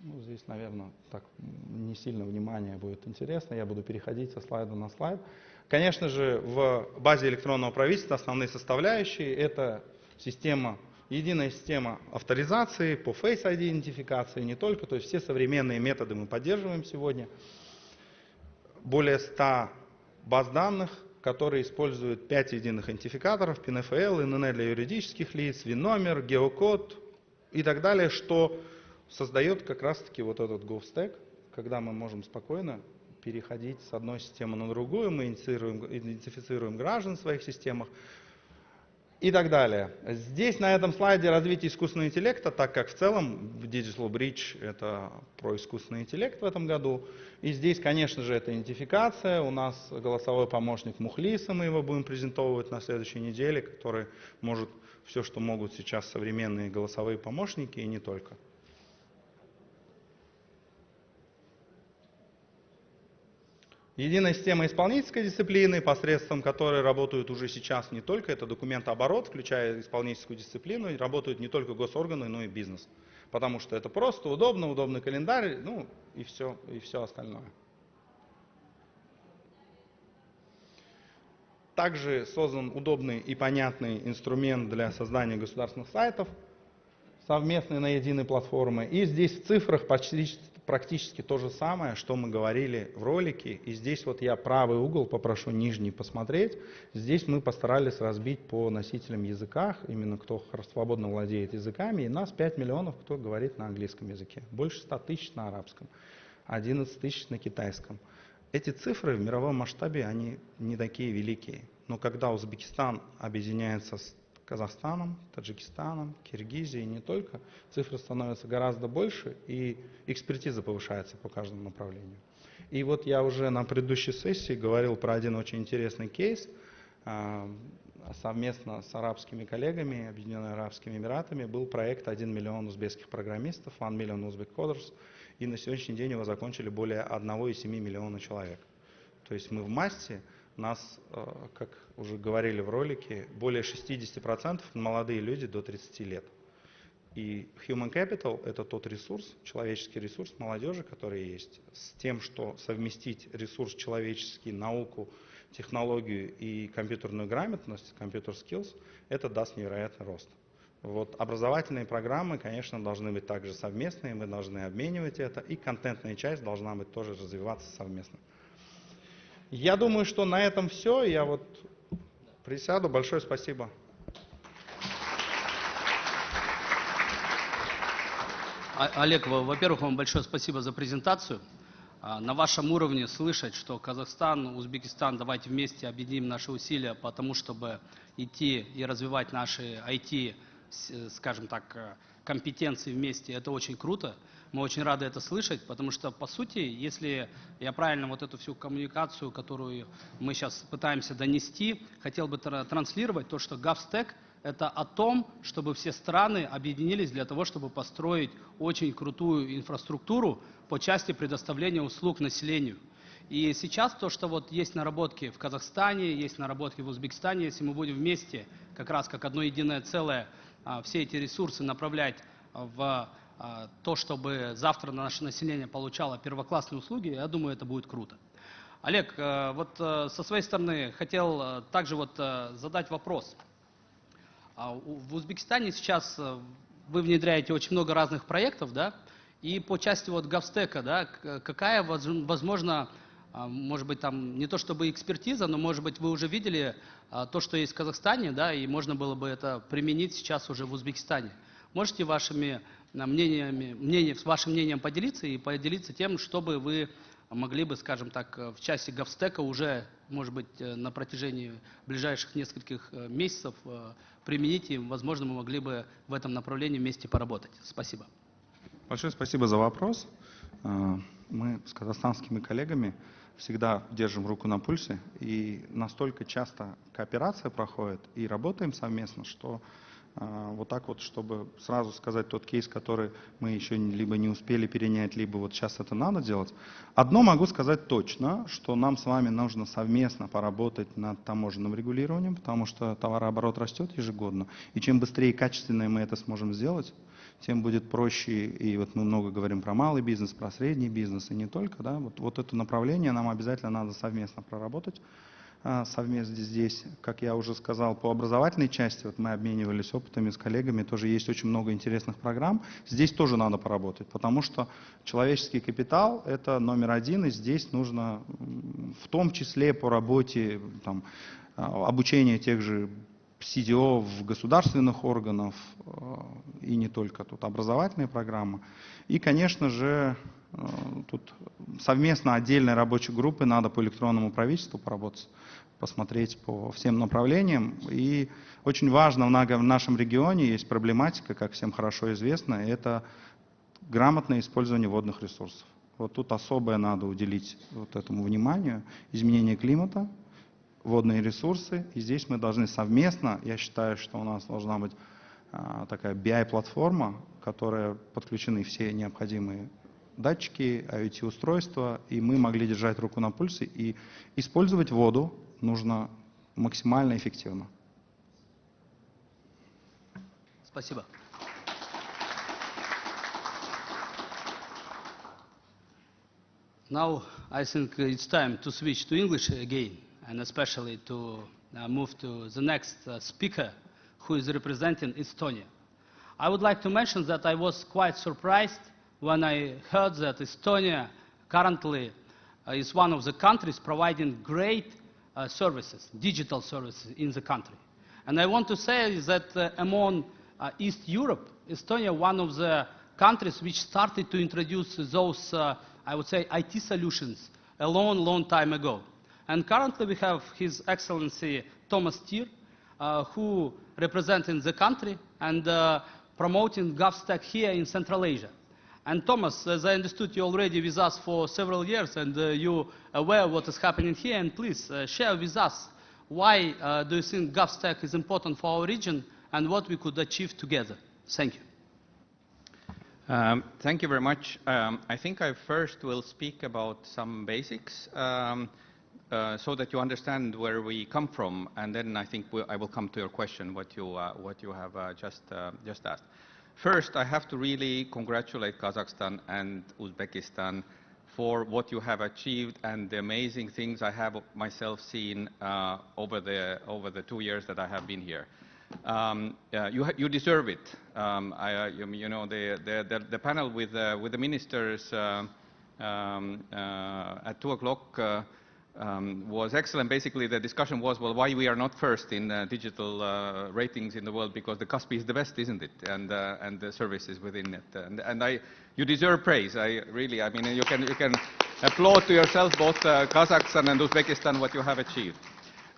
Ну, здесь, наверное, так не сильно внимание будет интересно, я буду переходить со слайда на слайд. Конечно же, в базе электронного правительства основные составляющие – это система, единая система авторизации по Face ID идентификации, не только, то есть все современные методы мы поддерживаем сегодня. Более 100 баз данных, которые используют 5 единых идентификаторов, PNFL, ИНН для юридических лиц, ВИН-номер, геокод и так далее, что создает как раз-таки вот этот GovStack, когда мы можем спокойно переходить с одной системы на другую, мы идентифицируем граждан в своих системах и так далее. Здесь на этом слайде развитие искусственного интеллекта, так как в целом в Digital Bridge это про искусственный интеллект в этом году. И здесь, конечно же, это идентификация. У нас голосовой помощник Мухлиса, мы его будем презентовывать на следующей неделе, который может все, что могут сейчас современные голосовые помощники и не только. Единая система исполнительской дисциплины, посредством которой работают уже сейчас не только это документооборот, включая исполнительскую дисциплину, работают не только госорганы, но и бизнес. Потому что это просто удобно, удобный календарь, ну и все остальное. Также создан удобный и понятный инструмент для создания государственных сайтов. совместные на единой платформе. И здесь в цифрах практически то же самое, что мы говорили в ролике. И здесь вот я правый угол попрошу нижний посмотреть. Здесь мы постарались разбить по носителям языках, именно кто свободно владеет языками. И нас 5 миллионов, кто говорит на английском языке. Больше 100 тысяч на арабском, 11 тысяч на китайском. Эти цифры в мировом масштабе, они не такие великие. Но когда Узбекистан объединяется с Казахстаном, Таджикистаном, Киргизией, не только, цифры становятся гораздо больше, и экспертиза повышается по каждому направлению. И вот я уже на предыдущей сессии говорил про один очень интересный кейс. Совместно с арабскими коллегами, Объединенными Арабскими Эмиратами, был проект 1 миллион узбекских программистов, 1 million Uzbek coders, и на сегодняшний день его закончили более 1,7 миллиона человек. То есть мы в массе, нас, как уже говорили в ролике, более 60% молодые люди до 30 лет. И Human Capital — это тот ресурс, человеческий ресурс молодежи, который есть, с тем, что совместить ресурс человеческий, науку, технологию и компьютерную грамотность, computer skills, это даст невероятный рост. Вот образовательные программы, конечно, должны быть также совместные, мы должны обменивать это, и контентная часть должна быть тоже развиваться совместно. Я думаю, что на этом все. Я вот присяду. Большое спасибо. Олег, во-первых, вам большое спасибо за презентацию. На вашем уровне слышать, что Казахстан, Узбекистан, давайте вместе объединим наши усилия по тому, чтобы идти и развивать наши IT, скажем так, компетенции вместе, это очень круто. Мы очень рады это слышать, потому что, по сути, если я правильно вот эту всю коммуникацию, которую мы сейчас пытаемся донести, хотел бы транслировать то, что GovStack — это о том, чтобы все страны объединились для того, чтобы построить очень крутую инфраструктуру по части предоставления услуг населению. И сейчас то, что вот есть наработки в Казахстане, есть наработки в Узбекистане, если мы будем вместе, как раз как одно единое целое, все эти ресурсы направлять в то, чтобы завтра наше население получало первоклассные услуги, я думаю, это будет круто. Олег, вот со своей стороны хотел также вот задать вопрос. В Узбекистане сейчас вы внедряете очень много разных проектов, да, и по части вот GovStack, да, какая, возможно, может быть, там не то чтобы экспертиза, но, может быть, вы уже видели то, что есть в Казахстане, да, и можно было бы это применить сейчас уже в Узбекистане. Можете вашим мнением поделиться и поделиться тем, чтобы вы могли бы, скажем так, в части GovStack уже, может быть, на протяжении ближайших нескольких месяцев применить, и, возможно, мы могли бы в этом направлении вместе поработать. Спасибо. Большое спасибо за вопрос. Мы с казахстанскими коллегами всегда держим руку на пульсе, и настолько часто кооперация проходит, и работаем совместно, что вот так вот, чтобы сразу сказать тот кейс, который мы еще либо не успели перенять, либо вот сейчас это надо делать. Одно могу сказать точно, что нам с вами нужно совместно поработать над таможенным регулированием, потому что товарооборот растет ежегодно. И чем быстрее и качественнее мы это сможем сделать, тем будет проще. И вот мы много говорим про малый бизнес, про средний бизнес, и не только. Да, вот это направление нам обязательно надо совместно проработать. Совместно здесь, как я уже сказал, по образовательной части, вот мы обменивались опытами с коллегами, тоже есть очень много интересных программ. Здесь тоже надо поработать, потому что человеческий капитал — это номер один, и здесь нужно в том числе по работе, там, обучение тех же CDO в государственных органах, и не только тут образовательные программы. И, конечно же, тут совместно отдельной рабочей группы надо по электронному правительству поработать, посмотреть по всем направлениям. И очень важно, в нашем регионе есть проблематика, как всем хорошо известно, это грамотное использование водных ресурсов. Вот тут особое надо уделить вот этому вниманию. Изменение климата, водные ресурсы. И здесь мы должны совместно, я считаю, что у нас должна быть такая BI-платформа, в которой подключены все необходимые датчики, IoT-устройства, и мы могли держать руку на пульсе, и использовать воду нужно максимально эффективно. Спасибо. Now I think it's time to switch to English again, and especially to move to the next speaker, who is representing Estonia. I would like to mention that I was quite surprised when I heard that Estonia currently is one of the countries providing great services, digital services in the country. And I want to say that among East Europe, Estonia one of the countries which started to introduce those, I would say, IT solutions a long time ago. And currently we have His Excellency Thomas Stier, who representing the country and promoting GovStack here in Central Asia. And Thomas, as I understood, you're already with us for several years, and you're aware of what is happening here. And please share with us why do you think GovStack is important for our region and what we could achieve together. Thank you. Thank you very much. I think I first will speak about some basics so that you understand where we come from, and then I think I will come to your question, what you have just asked. First, I have to really congratulate Kazakhstan and Uzbekistan for what you have achieved and the amazing things I have myself seen over the 2 years that I have been here. You deserve it. You know, the panel with the ministers at 2 o'clock was excellent. Basically, the discussion was, well, why we are not first in digital ratings in the world, because the Kaspi is the best, isn't it? And the services within it. And you deserve praise. I mean, you can applaud to yourself, both Kazakhstan and Uzbekistan, what you have achieved.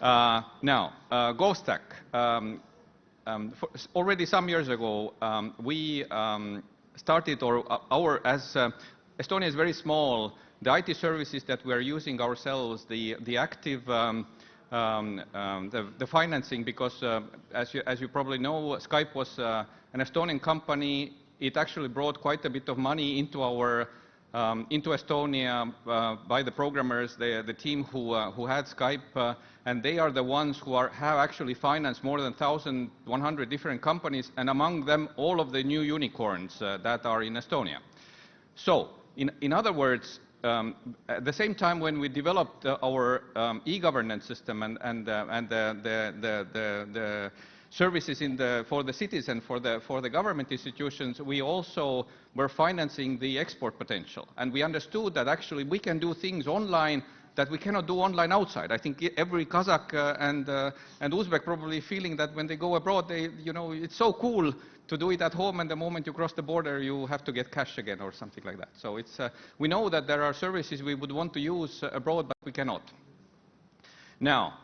Now, GovStack. Already some years ago, we started, as Estonia is very small, the IT services that we are using ourselves, the active, the financing, because as you probably know, Skype was an Estonian company. It actually brought quite a bit of money into into Estonia by the programmers, the team who had Skype, and they are the ones who have actually financed more than 1,100 different companies, and among them all of the new unicorns that are in Estonia. So, in other words, at the same time when we developed our e-governance system and the services for the citizen, for the government institutions, we also were financing the export potential. And we understood that actually we can do things online that we cannot do online outside. I think every Kazakh and Uzbek probably feeling that when they go abroad, it's so cool to do it at home, and the moment you cross the border, you have to get cash again or something like that. So we know that there are services we would want to use abroad, but we cannot. Now,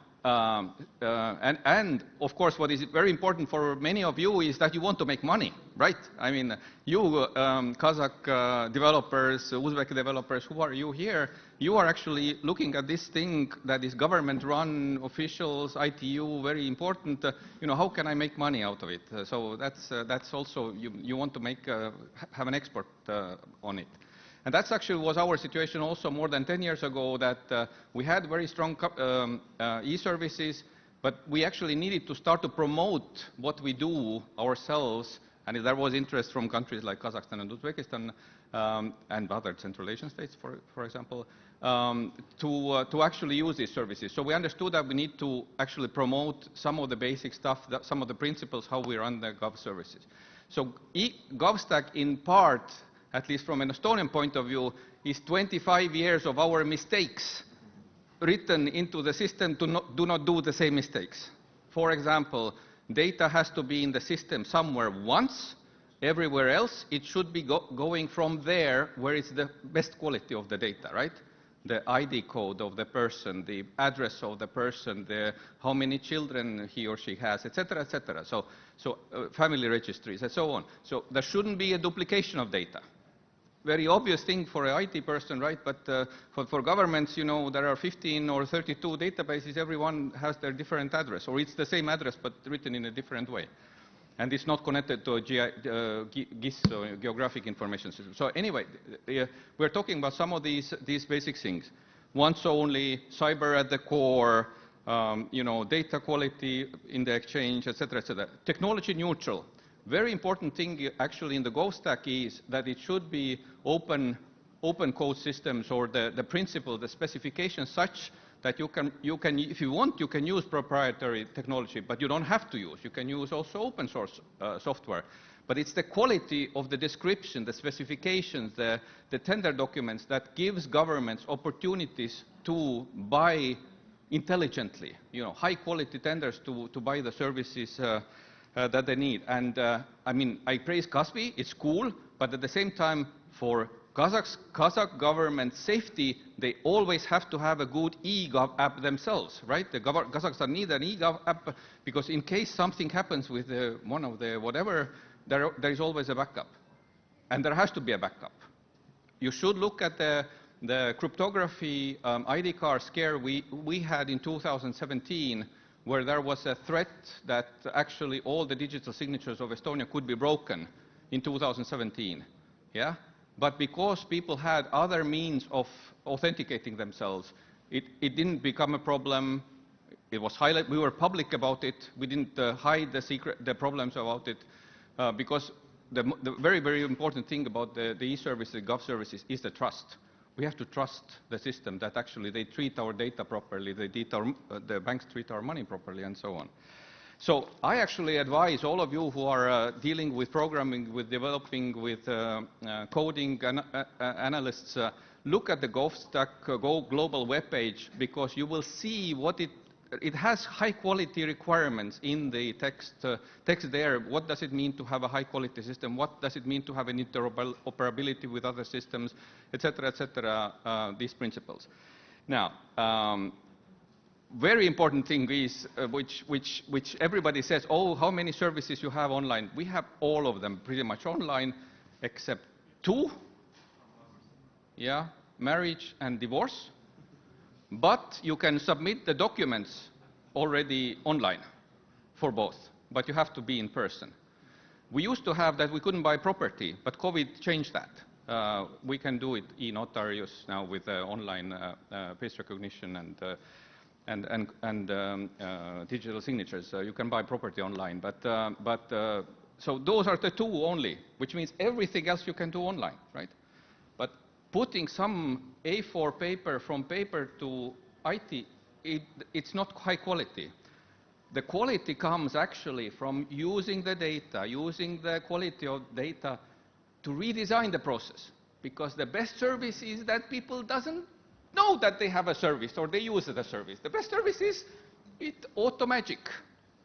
and of course, what is very important for many of you is that you want to make money, right? I mean, you Kazakh developers, Uzbek developers, who are you here? You are actually looking at this thing that is government-run, officials, ITU, very important. How can I make money out of it? So that's also, you want to have an export on it. And that's actually was our situation also more than 10 years ago, that we had very strong e-services, but we actually needed to start to promote what we do ourselves, and there was interest from countries like Kazakhstan and Uzbekistan and other Central Asian states, for example, to actually use these services. So we understood that we need to actually promote some of the basic stuff, some of the principles, how we run the Gov services. So GovStack, in part, at least from an Estonian point of view, is 25 years of our mistakes written into the system to do not do the same mistakes. For example, data has to be in the system somewhere once. Everywhere else, it should be going from there where it's the best quality of the data, right? The ID code of the person, the address of the person, how many children he or she has, etc., etc. So family registries and so on. So there shouldn't be a duplication of data. Very obvious thing for an IT person, right? But for governments, there are 15 or 32 databases. Everyone has their different address, or it's the same address but written in a different way. And it's not connected to a GIS, or Geographic Information System. So anyway, we're talking about some of these basic things. Once only, cyber at the core, data quality in the exchange, etc., etc. Technology neutral. Very important thing actually in the GovStack is that it should be open code systems, or the principle, the specification such that you can, if you want, you can use proprietary technology, but you don't have to use. You can use also open source software. But it's the quality of the description, the specifications, the tender documents that gives governments opportunities to buy intelligently, high quality tenders to buy the services that they need. And I mean, I praise Kaspi, it's cool, but at the same time, for Kazakh government safety, they always have to have a good e-gov app themselves, right? The Kazakhstan need an e-gov app because in case something happens with one of the whatever, there is always a backup. And there has to be a backup. You should look at the cryptography ID card scare we had in 2017, where there was a threat that actually all the digital signatures of Estonia could be broken in 2017. Yeah? But because people had other means of authenticating themselves, it didn't become a problem. It was highlighted. We were public about it. We didn't hide the problems about it, because the very, very important thing about the e-service, the gov services, is the trust. We have to trust the system that actually they treat our data properly, the banks treat our money properly, and so on. So I actually advise all of you who are dealing with programming, with developing, with coding analysts, look at the GovStack Go global webpage, because you will see what it has high quality requirements in the text there. What does it mean to have a high quality system? What does it mean to have an interoperability with other systems, etc., these principles. Now, very important thing is, which everybody says, oh, how many services you have online? We have all of them pretty much online, except 2, marriage and divorce. But you can submit the documents already online for both, but you have to be in person. We used to have that we couldn't buy property, but COVID changed that. We can do it e-notarius now with online face recognition and digital signatures. You can buy property online, so those are the 2 only, which means everything else you can do online, right? But putting some A4 paper from paper to IT, it's not high quality. The quality comes actually from using the data, using the quality of data to redesign the process. Because the best service is that people doesn't know that they have a service or they use the service. The best service is it automagic.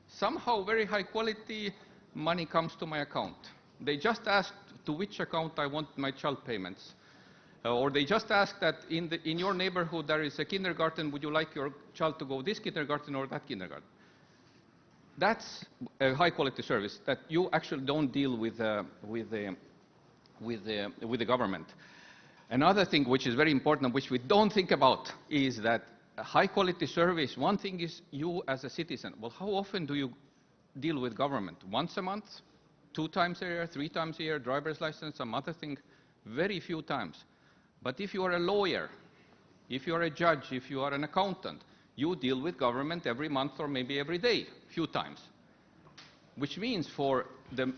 Somehow very high quality, money comes to my account. They just ask to which account I want my child payments. Or they just ask that in your neighborhood there is a kindergarten, would you like your child to go this kindergarten or that kindergarten? That's a high quality service that you actually don't deal with the government. Another thing which is very important, which we don't think about, is that a high quality service, one thing is you as a citizen. Well, how often do you deal with government? Once a month? 2 times a year? 3 times a year? Driver's license? Some other thing? Very few times. But if you are a lawyer, if you are a judge, if you are an accountant, you deal with government every month or maybe every day, few times. Which means for the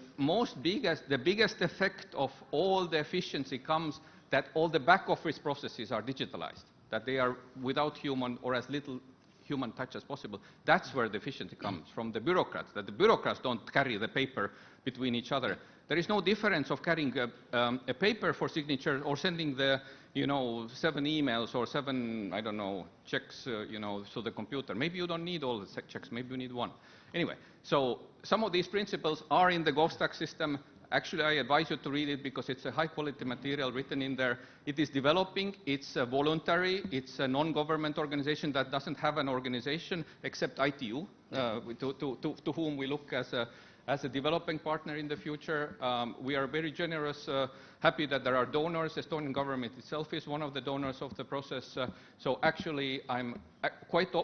biggest effect of all the efficiency comes that all the back office processes are digitalized, that they are without human or as little human touch as possible. That's where the efficiency comes, from the bureaucrats, that the bureaucrats don't carry the paper between each other. There is no difference of carrying a paper for signature or sending the, 7 emails or 7, I don't know, checks, to the computer. Maybe you don't need all the checks, maybe you need 1. Anyway, so some of these principles are in the GovStack system. Actually, I advise you to read it because it's a high-quality material written in there. It is developing. It's voluntary. It's a non-government organization that doesn't have an organization except ITU, to whom we look as a developing partner in the future. We are very generous, happy that there are donors. Estonian government itself is one of the donors of the process. So actually, I'm quite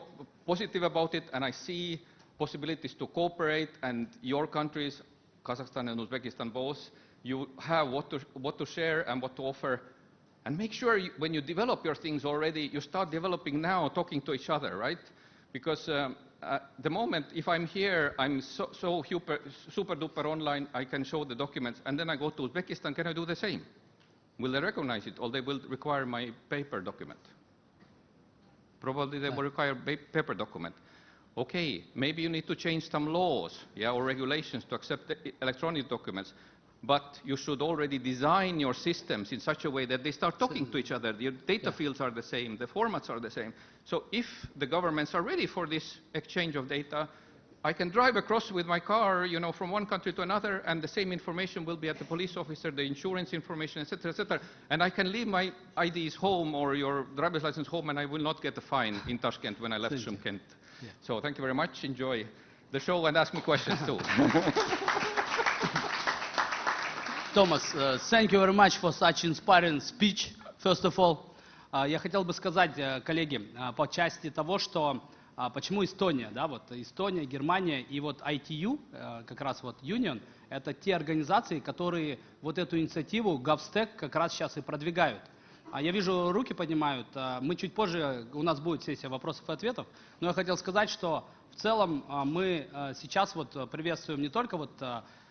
positive about it, and I see possibilities to cooperate, and your countries, Kazakhstan and Uzbekistan both, you have what to share and what to offer. And make sure when you develop your things already, you start developing now, talking to each other, right? Because the moment, if I'm here, I'm so super duper online, I can show the documents, and then I go to Uzbekistan, can I do the same? Will they recognize it, or they will require my paper document? Probably they will require paper document. Okay, maybe you need to change some laws, yeah, or regulations to accept electronic documents, but you should already design your systems in such a way that they start talking to each other. Your data fields are the same, the formats are the same. So if the governments are ready for this exchange of data, I can drive across with my car, you know, from one country to another, and the same information will be at the police officer, the insurance information, etc., and I can leave my IDs home or your driver's license home, and I will not get a fine in Tashkent when I left Shymkent. Yeah. So thank you very much. Enjoy the show and ask me questions too. Thomas, thank you very much for such inspiring speech, first of all. Я хотел бы сказать, коллеги, по части того, что почему Эстония, да, вот Эстония, Германия и вот ITU, как раз вот Union, это те организации, которые вот эту инициативу GovStack как раз сейчас и продвигают. Я вижу, руки поднимают, мы чуть позже, у нас будет сессия вопросов и ответов, но я хотел сказать, что в целом мы сейчас вот приветствуем не только вот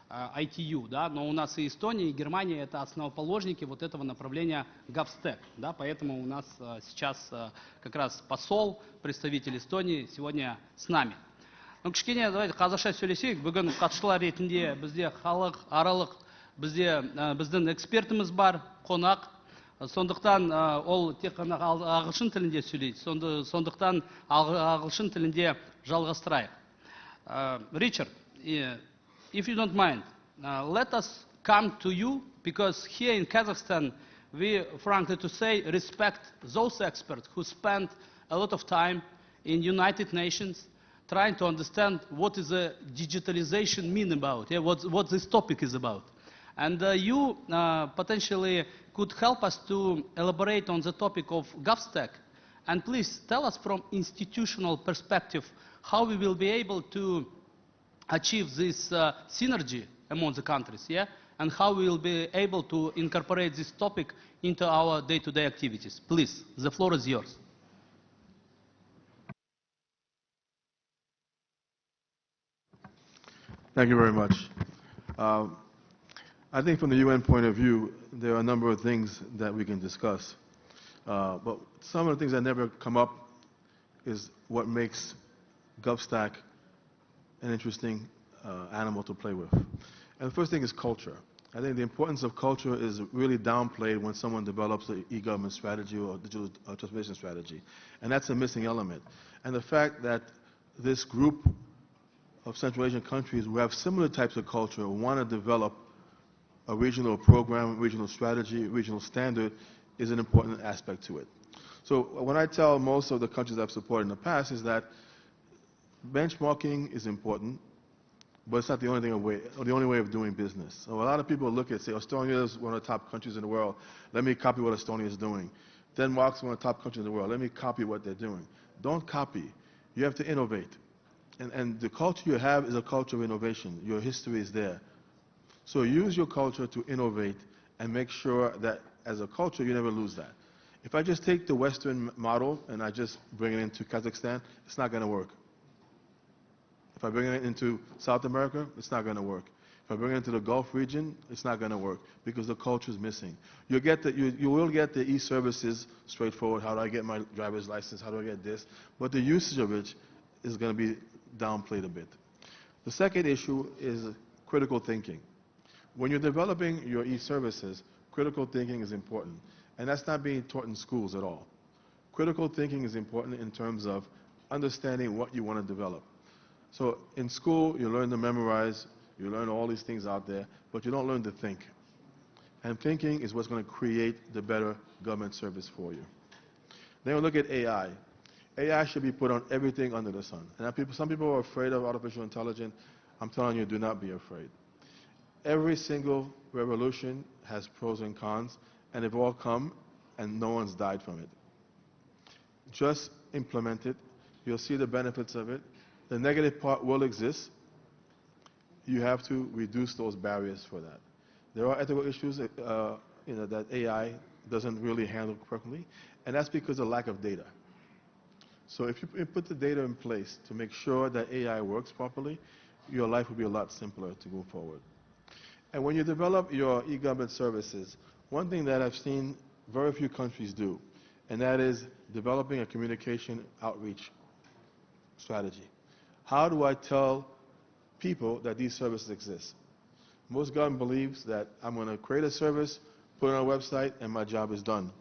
ITU, да, но у нас и Эстония, и Германия это основоположники вот этого направления GovStack, да, поэтому у нас сейчас как раз посол, представитель Эстонии сегодня с нами. Ну, кішкене, давайте қазақша сөйлесейік. Бүгін қатысушылар ретінде бізде халық аралық, біздің экспертіміз бар, қонақ. Сондықтан ол тек қана ағылшын тілінде сөйлейді. Сондықтан ағылшын тілінде жалғастырайық. Richard, if you don't mind, let us come to you, because here in Kazakhstan, we, frankly to say, respect those experts who spend a lot of time in United Nations trying to understand what is a digitalization mean about, yeah, what this topic is about. And you potentially could help us to elaborate on the topic of GovStack. And please tell us from institutional perspective how we will be able to achieve this synergy among the countries, yeah? And how we will be able to incorporate this topic into our day-to-day activities. Please, the floor is yours. Thank you very much. I think from the UN point of view, there are a number of things that we can discuss. But some of the things that never come up is what makes GovStack an interesting animal to play with. And the first thing is culture. I think the importance of culture is really downplayed when someone develops an e-government strategy or digital transformation strategy. And that's a missing element. And the fact that this group of Central Asian countries who have similar types of culture want to develop a regional program, regional strategy, regional standard is an important aspect to it. So when I tell most of the countries I've supported in the past is that benchmarking is important, but it's not the only way of doing business. So a lot of people look at, say, Estonia is one of the top countries in the world. Let me copy what Estonia is doing. Denmark's one of the top countries in the world. Let me copy what they're doing. Don't copy. You have to innovate. And the culture you have is a culture of innovation. Your history is there. So use your culture to innovate and make sure that as a culture you never lose that. If I just take the Western model and I just bring it into Kazakhstan, it's not going to work. If I bring it into South America, it's not going to work. If I bring it into the Gulf region, it's not going to work because the culture is missing. You will get the e-services straightforward. How do I get my driver's license? How do I get this? But the usage of it is going to be downplayed a bit. The second issue is critical thinking. When you're developing your e-services, critical thinking is important. And that's not being taught in schools at all. Critical thinking is important in terms of understanding what you want to develop. So in school, you learn to memorize, you learn all these things out there, but you don't learn to think. And thinking is what's going to create the better government service for you. Then we look at AI. AI should be put on everything under the sun. And some people are afraid of artificial intelligence. I'm telling you, do not be afraid. Every single revolution has pros and cons, and they've all come, and no one's died from it. Just implement it. You'll see the benefits of it. The negative part will exist. You have to reduce those barriers for that. There are ethical issues that AI doesn't really handle properly, and that's because of lack of data. So if you put the data in place to make sure that AI works properly, your life will be a lot simpler to go forward. And when you develop your e-government services, one thing that I've seen very few countries do, and that is developing a communication outreach strategy. how do I tell people that these services exist? Most government believes that I'm going to create a service, put it on a website, and my job is done.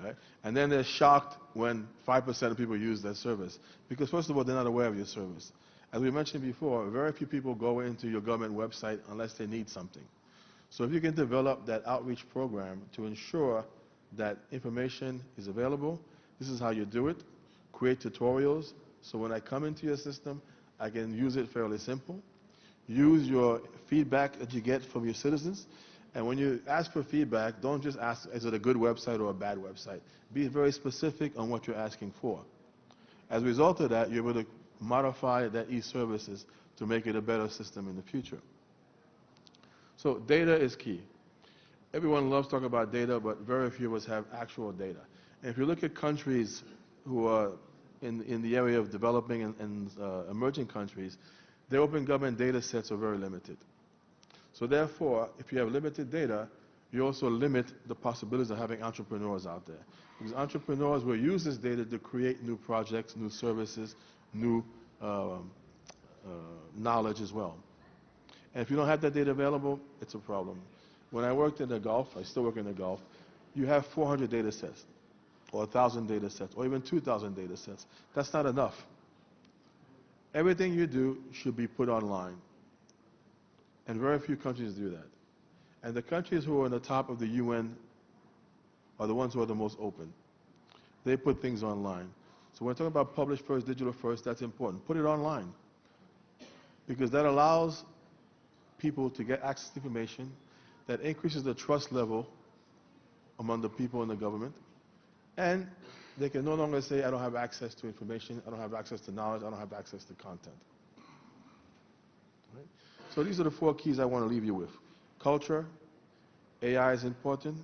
Right? And then they're shocked when 5% of people use that service. Because first of all, they're not aware of your service. As we mentioned before, very few people go into your government website unless they need something. So if you can develop that outreach program to ensure that information is available, this is how you do it. Create tutorials, so when I come into your system, I can use it fairly simple. Use your feedback that you get from your citizens. And when you ask for feedback, don't just ask, is it a good website or a bad website? Be very specific on what you're asking for. As a result of that, you're able to modify that e-services to make it a better system in the future. So data is key. Everyone loves talking about data, but very few of us have actual data. And if you look at countries who are in the area of developing and emerging countries, their open government data sets are very limited. So therefore, if you have limited data, you also limit the possibilities of having entrepreneurs out there. Because entrepreneurs will use this data to create new projects, new services, new knowledge as well. And if you don't have that data available, it's a problem. When I worked in the Gulf, I still work in the Gulf, you have 400 data sets, or 1,000 data sets, or even 2,000 data sets. That's not enough. Everything you do should be put online. And very few countries do that. And the countries who are on the top of the UN are the ones who are the most open. They put things online. So when we're talking about publish first, digital first, that's important. Put it online. Because that allows people to get access to information, that increases the trust level among the people in the government, and they can no longer say, I don't have access to information, I don't have access to knowledge, I don't have access to content. Right? So these are the 4 keys I want to leave you with. Culture, AI is important,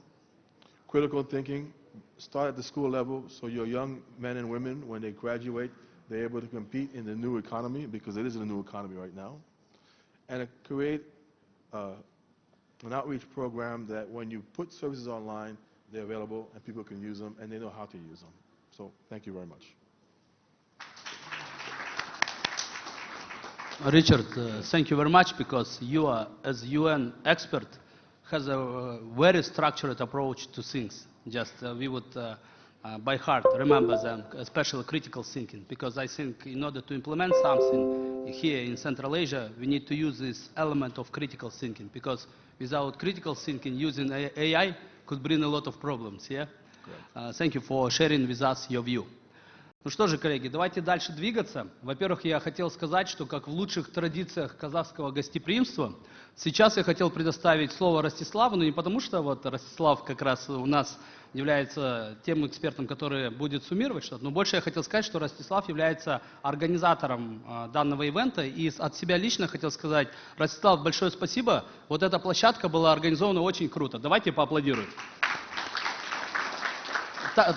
critical thinking, start at the school level so your young men and women, when they graduate, they're able to compete in the new economy, because it is a new economy right now, and create an outreach program that when you put services online, they're available and people can use them and they know how to use them. So thank you very much. Richard, thank you very much, because you are, as UN expert, has a very structured approach to things. Just we would by heart remember them, especially critical thinking, because I think in order to implement something here in Central Asia, we need to use this element of critical thinking, because without critical thinking, using AI could bring a lot of problems. Yeah? Thank you for sharing with us your view. Ну что же, коллеги, давайте дальше двигаться. Во-первых, я хотел сказать, что как в лучших традициях казахского гостеприимства, сейчас я хотел предоставить слово Ростиславу, но не потому, что вот Ростислав как раз у нас является тем экспертом, который будет суммировать что-то, но больше я хотел сказать, что Ростислав является организатором данного ивента, и от себя лично хотел сказать: Ростислав, большое спасибо, вот эта площадка была организована очень круто, давайте поаплодируем.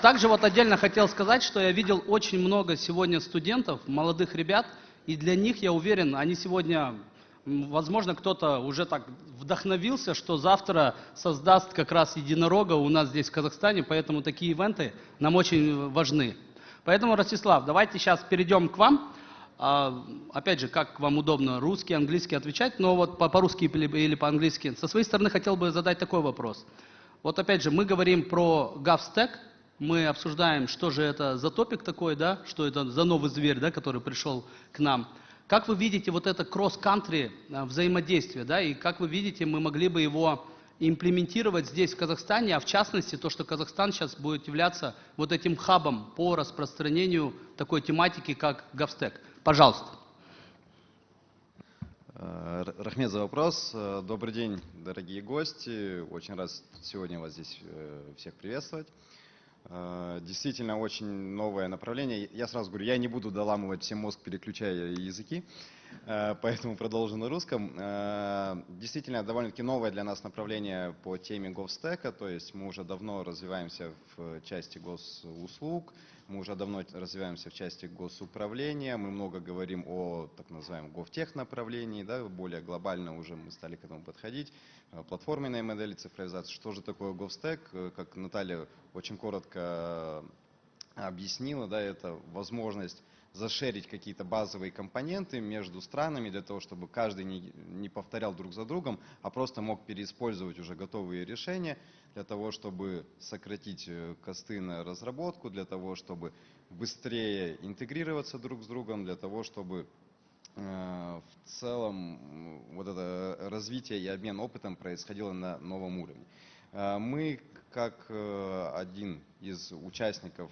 Также вот отдельно хотел сказать, что я видел очень много сегодня студентов, молодых ребят, и для них, я уверен, они сегодня, возможно, кто-то уже так вдохновился, что завтра создаст как раз единорога у нас здесь в Казахстане, поэтому такие ивенты нам очень важны. Поэтому, Ростислав, давайте сейчас перейдем к вам. Опять же, как вам удобно, русский, английский отвечать, но вот по-русски или по-английски. Со своей стороны хотел бы задать такой вопрос. Вот опять же, мы говорим про GovStack, мы обсуждаем, что же это за топик такой, да, что это за новый зверь, да, который пришел к нам. Как вы видите вот это кросс-кантри взаимодействие, да, и как вы видите, мы могли бы его имплементировать здесь, в Казахстане, а в частности, то, что Казахстан сейчас будет являться вот этим хабом по распространению такой тематики, как GovStack. Пожалуйста. Рахмет за вопрос. Добрый день, дорогие гости. Очень рад сегодня вас здесь всех приветствовать. Действительно, очень новое направление. Я сразу говорю, я не буду доламывать всем мозг, переключая языки, поэтому продолжу на русском. Действительно, довольно-таки новое для нас направление по теме GovStack, то есть мы уже давно развиваемся в части госуслуг, мы уже давно развиваемся в части госуправления, мы много говорим о так называемом GovTech направлении, да, более глобально уже мы стали к этому подходить, платформенные модели цифровизации. Что же такое GovStack? Как Наталья очень коротко объяснила, да, это возможность зашерить какие-то базовые компоненты между странами для того, чтобы каждый не повторял друг за другом, а просто мог переиспользовать уже готовые решения для того, чтобы сократить косты на разработку, для того, чтобы быстрее интегрироваться друг с другом, для того, чтобы в целом вот это развитие и обмен опытом происходило на новом уровне. Мы, как один из участников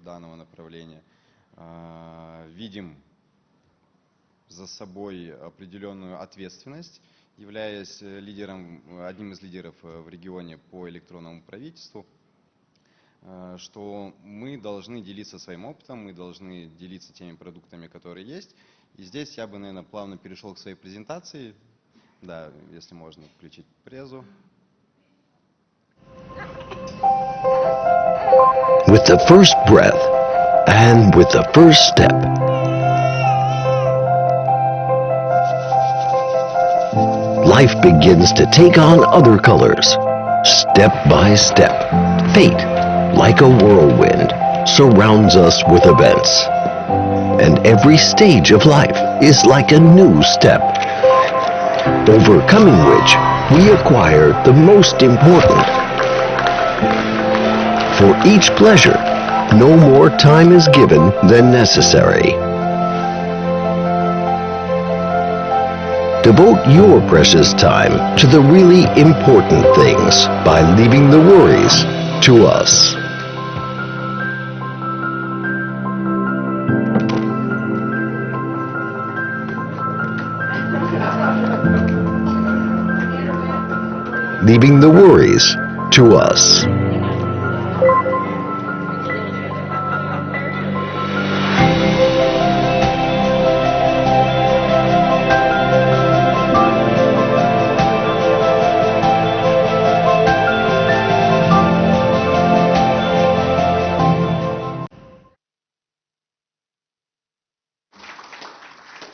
данного направления, видим за собой определенную ответственность, являясь одним из лидеров в регионе по электронному правительству, что мы должны делиться своим опытом, мы должны делиться теми продуктами, которые есть. И здесь я бы, наверное, плавно перешел к своей презентации. Да, если можно включить презу. With the first breath and with the first step, life begins to take on other colors. Step by step, fate, like a whirlwind, surrounds us with events. And every stage of life is like a new step, overcoming which we acquire the most important. For each pleasure, no more time is given than necessary. Devote your precious time to the really important things by leaving the worries to us. Leaving the worries to us.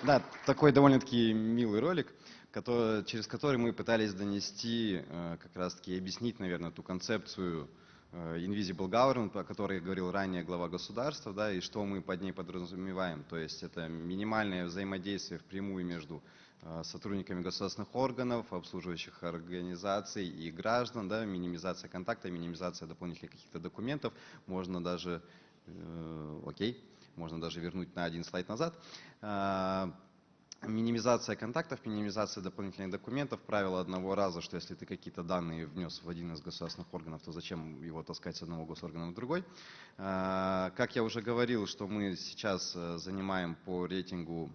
Да, такой довольно-таки милый ролик, через который мы пытались донести, как раз-таки объяснить, наверное, ту концепцию Invisible Government, о которой говорил ранее глава государства, да, и что мы под ней подразумеваем. То есть это минимальное взаимодействие впрямую между сотрудниками государственных органов, обслуживающих организаций и граждан, да, минимизация контакта, минимизация дополнительных каких-то документов. Можно даже, можно даже вернуть на один слайд назад. Минимизация контактов, минимизация дополнительных документов, правило одного раза, что если ты какие-то данные внес в один из государственных органов, то зачем его таскать с одного госоргана в другой. Как я уже говорил, что мы сейчас занимаем по рейтингу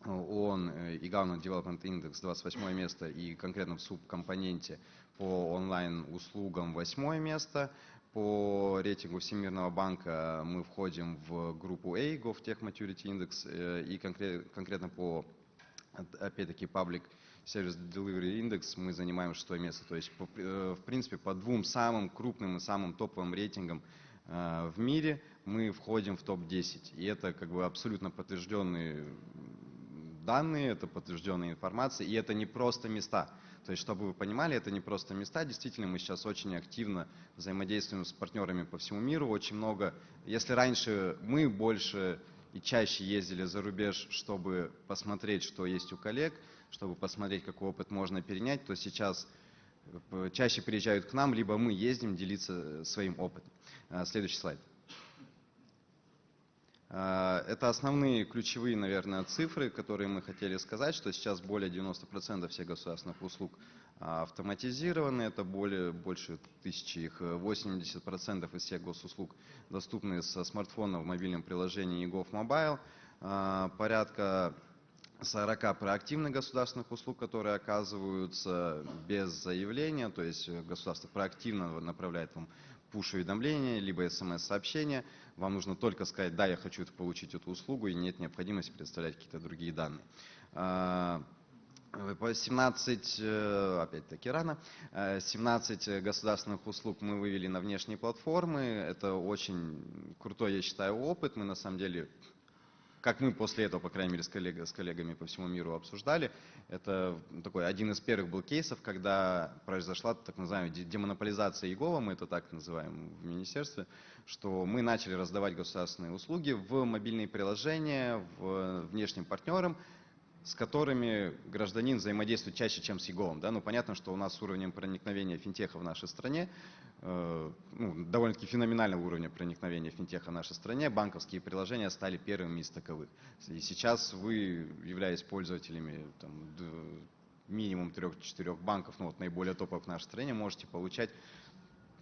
ООН и Government Development Index 28 место и конкретно в субкомпоненте по онлайн-услугам 8 место. По рейтингу Всемирного банка мы входим в группу A, GovTech Maturity Index, и конкретно по, опять-таки, Public Service Delivery Index мы занимаем 6 место. То есть, в принципе, по двум самым крупным и самым топовым рейтингам в мире мы входим в топ-10. И это как бы абсолютно подтвержденные данные, это подтвержденная информация, и это не просто места. То есть, чтобы вы понимали, это не просто места. Действительно, мы сейчас очень активно взаимодействуем с партнерами по всему миру. Очень много. Если раньше мы больше и чаще ездили за рубеж, чтобы посмотреть, что есть у коллег, чтобы посмотреть, какой опыт можно перенять, то сейчас чаще приезжают к нам, либо мы ездим делиться своим опытом. Следующий слайд. Это основные ключевые, наверное, цифры, которые мы хотели сказать, что сейчас более 90% всех государственных услуг автоматизированы, это больше 1000 их, 80% из всех госуслуг доступны со смартфона в мобильном приложении GovMobile, порядка 40 проактивных государственных услуг, которые оказываются без заявления, то есть государство проактивно направляет вам пуш-уведомления, либо смс-сообщения. Вам нужно только сказать, да, я хочу получить эту услугу, и нет необходимости предоставлять какие-то другие данные. По 17, опять-таки рано, 17 государственных услуг мы вывели на внешние платформы. Это очень крутой, я считаю, опыт. Мы на самом деле как мы после этого, по крайней мере, с коллегами по всему миру обсуждали, это такой один из первых был кейсов, когда произошла так называемая демонополизация ЕГОВа, мы это так называем в министерстве, что мы начали раздавать государственные услуги в мобильные приложения, внешним партнерам, с которыми гражданин взаимодействует чаще, чем с ЕГОВом. Да? Ну, понятно, что у нас с уровнем проникновения финтеха в нашей стране, довольно-таки феноменального уровня проникновения финтеха в нашей стране, банковские приложения стали первыми из таковых. И сейчас вы, являясь пользователями там, минимум 3-4 банков, ну, вот, наиболее топовых в нашей стране, можете получать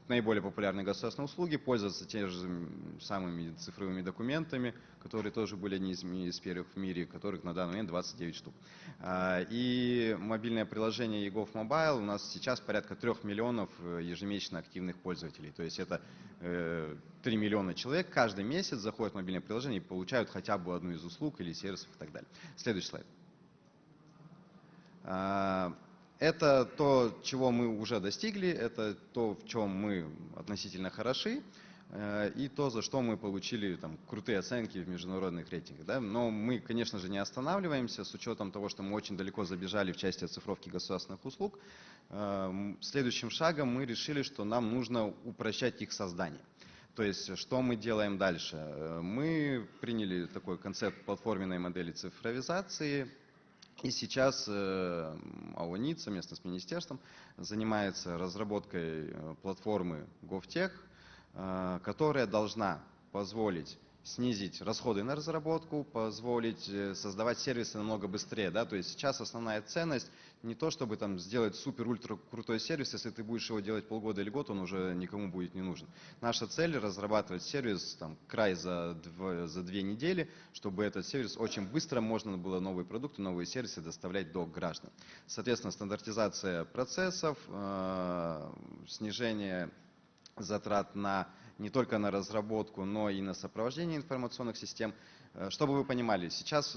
наиболее популярные государственные услуги, пользоваться теми же самыми цифровыми документами, которые тоже были одни из первых в мире, которых на данный момент 29 штук. И мобильное приложение ЕГОВ Mobile у нас сейчас порядка 3 миллионов ежемесячно активных пользователей. То есть это 3 миллиона человек каждый месяц заходят в мобильное приложение и получают хотя бы одну из услуг или сервисов и так далее. Следующий слайд. Это то, чего мы уже достигли, это то, в чем мы относительно хороши, и то, за что мы получили там, крутые оценки в международных рейтингах. Да? Но мы, конечно же, не останавливаемся, с учетом того, что мы очень далеко забежали в части оцифровки государственных услуг. Следующим шагом мы решили, что нам нужно упрощать их создание. То есть, что мы делаем дальше? Мы приняли такой концепт платформенной модели цифровизации. И сейчас АОНИЦ совместно с министерством занимается разработкой платформы GovTech, которая должна позволить снизить расходы на разработку, позволить создавать сервисы намного быстрее. Да? То есть сейчас основная ценность не то, чтобы там сделать супер-ультра крутой сервис, если ты будешь его делать полгода или год, он уже никому будет не нужен. Наша цель разрабатывать сервис там, край за 2 недели, чтобы этот сервис очень быстро можно было новые продукты, новые сервисы доставлять до граждан. Соответственно, стандартизация процессов, снижение затрат не только на разработку, но и на сопровождение информационных систем. Чтобы вы понимали, сейчас,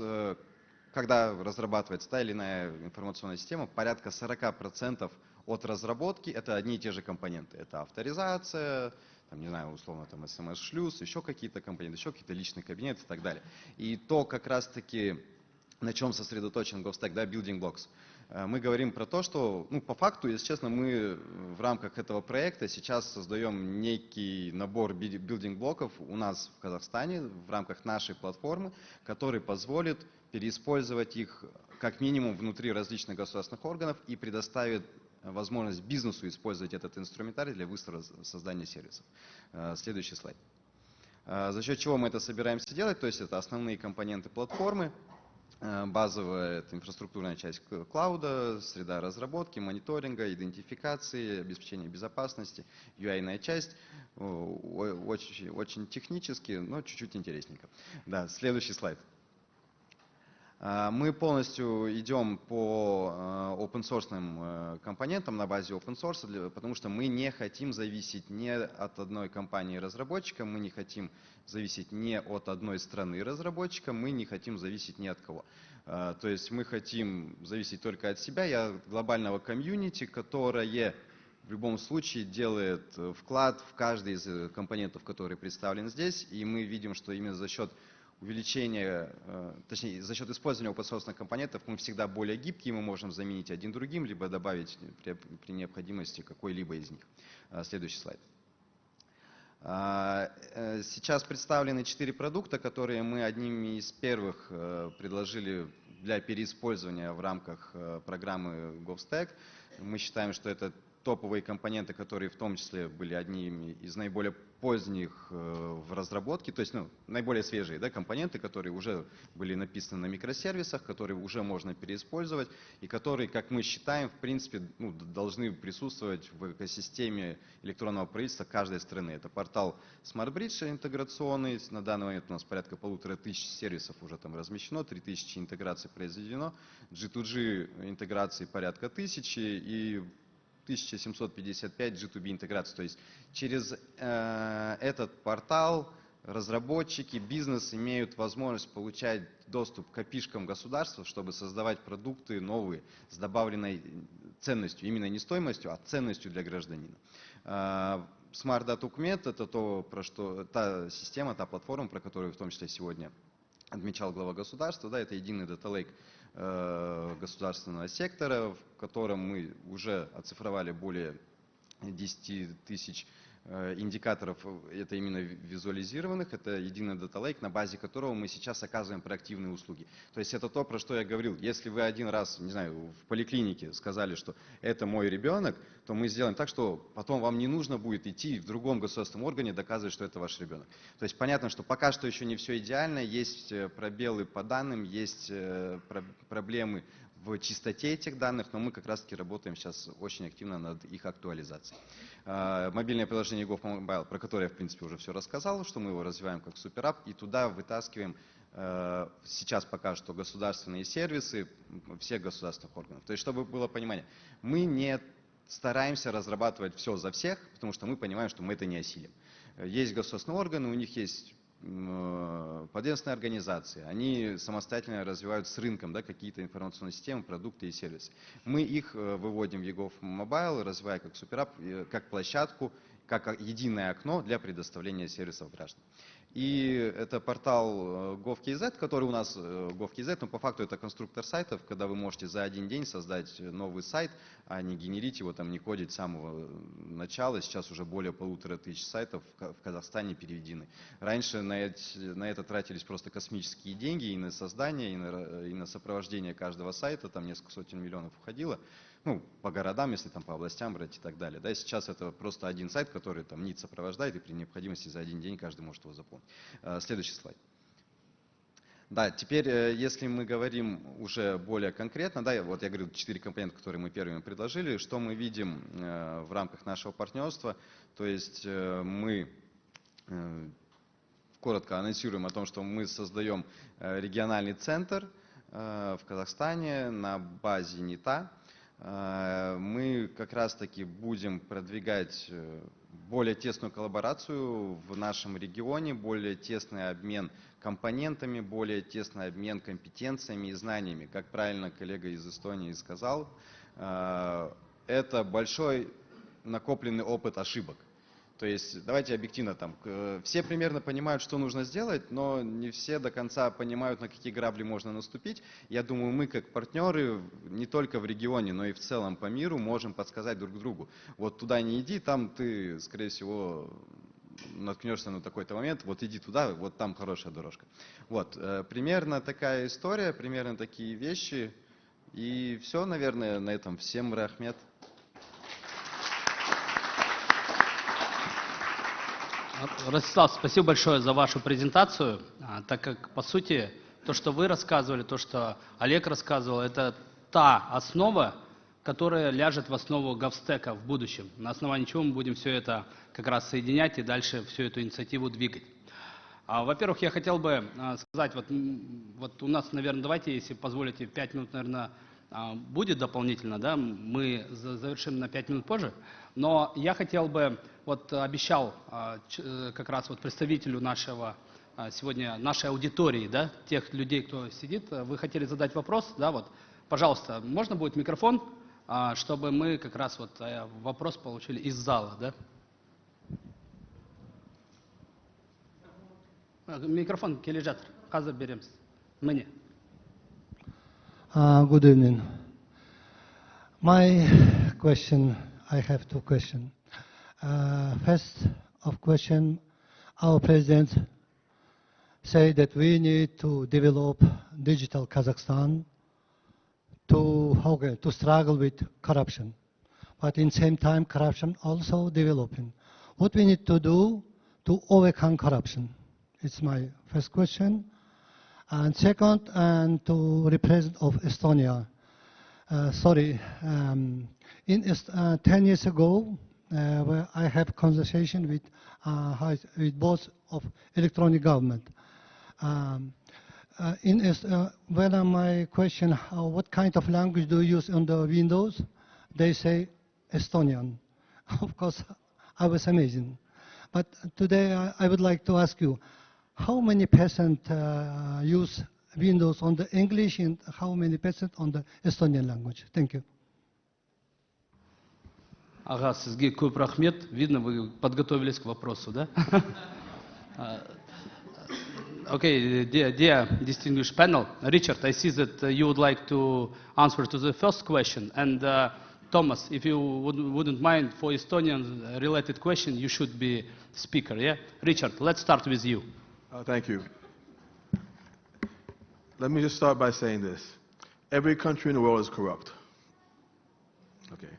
когда разрабатывается та или иная информационная система, порядка 40% от разработки это одни и те же компоненты. Это авторизация, там, не знаю, условно, там, SMS-шлюз, еще какие-то компоненты, еще какие-то личные кабинеты и так далее. И то как раз-таки, на чем сосредоточен GovStack, да, building blocks. Мы говорим про то, что, ну, по факту, если честно, мы в рамках этого проекта сейчас создаем некий набор билдинг-блоков у нас в Казахстане в рамках нашей платформы, который позволит переиспользовать их как минимум внутри различных государственных органов и предоставит возможность бизнесу использовать этот инструментарий для быстрого создания сервисов. Следующий слайд. За счет чего мы это собираемся делать, то есть это основные компоненты платформы. Базовая это инфраструктурная часть клауда, среда разработки, мониторинга, идентификации, обеспечения безопасности, UI-ная часть, очень технически, но чуть-чуть интересненько. Да, следующий слайд. Мы полностью идем по open-source компонентам на базе open source, потому что мы не хотим зависеть ни от одной компании разработчика, мы не хотим зависеть ни от одной страны разработчика, мы не хотим зависеть ни от кого. То есть мы хотим зависеть только от себя и от глобального комьюнити, которое в любом случае делает вклад в каждый из компонентов, которые представлены здесь, и мы видим, что именно за счет увеличения, точнее, за счет использования open-source компонентов мы всегда более гибкие, мы можем заменить один другим, либо добавить при необходимости какой-либо из них. Следующий слайд. Сейчас представлены 4 продукта, которые мы одними из первых предложили для переиспользования в рамках программы GovStack. Мы считаем, что это топовые компоненты, которые в том числе были одними из наиболее поздних в разработке, то есть наиболее свежие, да, компоненты, которые уже были написаны на микросервисах, которые уже можно переиспользовать и которые, как мы считаем, в принципе должны присутствовать в экосистеме электронного правительства каждой страны. Это портал SmartBridge интеграционный, на данный момент у нас порядка 1500 сервисов уже там размещено, 3000 интеграций произведено, G2G интеграции порядка 1000 и 1755 G2B интеграций. То есть через этот портал разработчики, бизнес имеют возможность получать доступ к API-шкам государства, чтобы создавать продукты новые с добавленной ценностью, именно не стоимостью, а ценностью для гражданина. Smart Data Document — это та система, та платформа, про которую в том числе сегодня отмечал глава государства, да, это единый дата-лейк государственного сектора, в котором мы уже оцифровали более 10 тысяч индикаторов, это именно визуализированных, это единый дата-лейк, на базе которого мы сейчас оказываем проактивные услуги. То есть это то, про что я говорил. Если вы один раз, не знаю, в поликлинике сказали, что это мой ребенок, то мы сделаем так, что потом вам не нужно будет идти в другом государственном органе доказывать, что это ваш ребенок. То есть понятно, что пока что еще не все идеально, есть пробелы по данным, есть проблемы в чистоте этих данных, но мы как раз-таки работаем сейчас очень активно над их актуализацией. Мобильное приложение GovMobile, про которое я, в принципе, уже все рассказал, что мы его развиваем как суперап, и туда вытаскиваем сейчас пока что государственные сервисы всех государственных органов. То есть, чтобы было понимание, мы не стараемся разрабатывать все за всех, потому что мы понимаем, что мы это не осилим. Есть государственные органы, у них есть подведомственные организации, они самостоятельно развивают с рынком, да, какие-то информационные системы, продукты и сервисы. Мы их выводим в eGov Mobile, развивая как суперап, как площадку, как единое окно для предоставления сервисов гражданам. И это портал Gov.kz, который у нас Gov.kz, но по факту это конструктор сайтов, когда вы можете за один день создать новый сайт, а не генерить его, там, не кодить с самого начала. Сейчас уже более 1500 сайтов в Казахстане переведены. Раньше на это тратились просто космические деньги и на создание, и на сопровождение каждого сайта, там несколько сотен миллионов уходило. Ну, по городам, если там по областям брать и так далее. Да, сейчас это просто один сайт, который там НИД сопровождает, и при необходимости за один день каждый может его заполнить. Следующий слайд. Да, теперь, если мы говорим уже более конкретно, да, вот я говорил, 4 компонента, которые мы первыми предложили, что мы видим в рамках нашего партнерства, то есть мы коротко анонсируем о том, что мы создаем региональный центр в Казахстане на базе НИТа. Мы как раз-таки будем продвигать более тесную коллаборацию в нашем регионе, более тесный обмен компонентами, более тесный обмен компетенциями и знаниями. Как правильно коллега из Эстонии сказал, это большой накопленный опыт ошибок. То есть, давайте объективно, там, все примерно понимают, что нужно сделать, но не все до конца понимают, на какие грабли можно наступить. Я думаю, мы как партнеры не только в регионе, но и в целом по миру можем подсказать друг другу. Вот туда не иди, там ты, скорее всего, наткнешься на такой-то момент, вот иди туда, вот там хорошая дорожка. Вот, примерно такая история, примерно такие вещи. И все, наверное, на этом. Всем рахмет. Ростислав, спасибо большое за вашу презентацию, так как, по сути, то, что вы рассказывали, то, что Олег рассказывал, это та основа, которая ляжет в основу GovStack в будущем. На основании чего мы будем все это как раз соединять и дальше всю эту инициативу двигать. Во-первых, я хотел бы сказать, вот у нас, наверное, давайте, если позволите, 5 минут, наверное, будет дополнительно, да, мы завершим на 5 минут позже, но я хотел бы, вот обещал как раз вот представителю нашего, сегодня нашей аудитории, да, тех людей, кто сидит, вы хотели задать вопрос, да, вот, пожалуйста, можно будет микрофон, чтобы мы как раз вот вопрос получили из зала, да? Микрофон кележатыр, қазір береміз. Міне. Good evening. My question, I have two questions. First of question, our president say that we need to develop digital Kazakhstan to struggle with corruption. But in same time, corruption also developing. What we need to do to overcome corruption? It's my first question. And second, and to represent of Estonia. 10 years ago, where I have conversation with both of electronic government. When my question, what kind of language do you use on the Windows? They say Estonian. Of course, I was amazing. But today I would like to ask you, how many percent use Windows on the English and how many percent on the Estonian language? Thank you. Ага, сізге көп рахмет. Видно, вы подготовились к вопросу, да? Okay, dear distinguished panel, Richard, I see that you would like to answer to the first question, and Thomas, if you wouldn't mind, for Estonian-related question, you should be speaker, yeah? Richard, let's start with you. Thank you. Let me just start by saying this. Every country in the world is corrupt. Okay.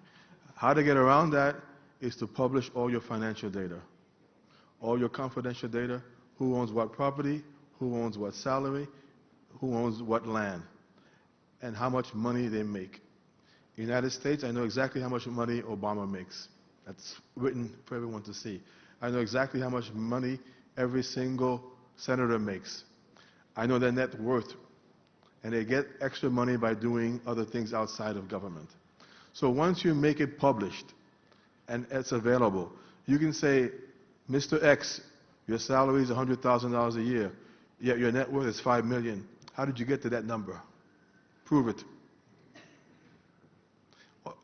How to get around that is to publish all your financial data, all your confidential data, who owns what property, who owns what salary, who owns what land, and how much money they make. In the United States, I know exactly how much money Obama makes. That's written for everyone to see. I know exactly how much money every single senator makes. I know their net worth, and they get extra money by doing other things outside of government. So once you make it published and it's available, you can say, Mr. X, your salary is $100,000 a year, yet your net worth is $5 million. How did you get to that number? Prove it.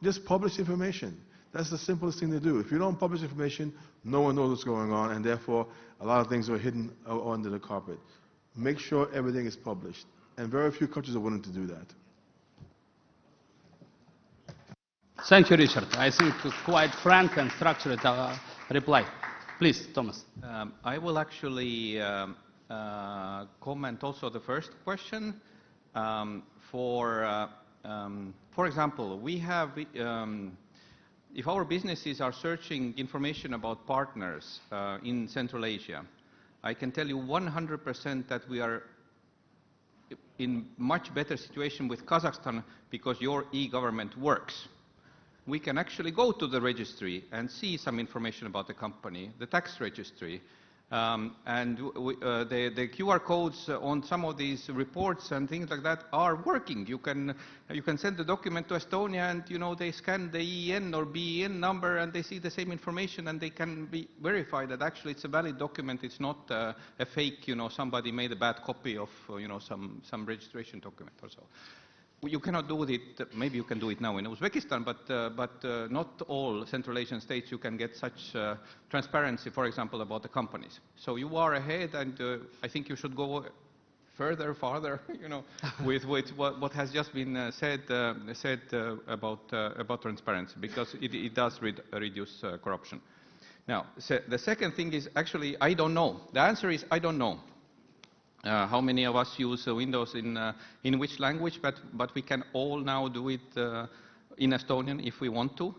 Just publish information. That's the simplest thing to do. If you don't publish information, no one knows what's going on, and therefore a lot of things are hidden under the carpet. Make sure everything is published, and very few countries are willing to do that. Thank you, Richard. I think quite frank and structured reply. Please, Thomas. I will actually comment also the first question. For example, we have, if our businesses are searching information about partners in Central Asia, I can tell you 100% that we are in much better situation with Kazakhstan because your e-government works. We can actually go to the registry and see some information about the company, the tax registry, and the QR codes on some of these reports and things like that are working. You can send the document to Estonia, and they scan the EN or BEN number, and they see the same information, and they can be verified that actually it's a valid document. It's not a fake. Somebody made a bad copy of some registration document or so. You cannot do it, maybe you can do it now in Uzbekistan, but not all Central Asian states you can get such transparency, for example, about the companies. So you are ahead, and I think you should go farther, with what has just been said about transparency, because it does reduce corruption. Now, the second thing is actually, I don't know. The answer is, I don't know. How many of us use Windows in which language, but we can all now do it in Estonian if we want to.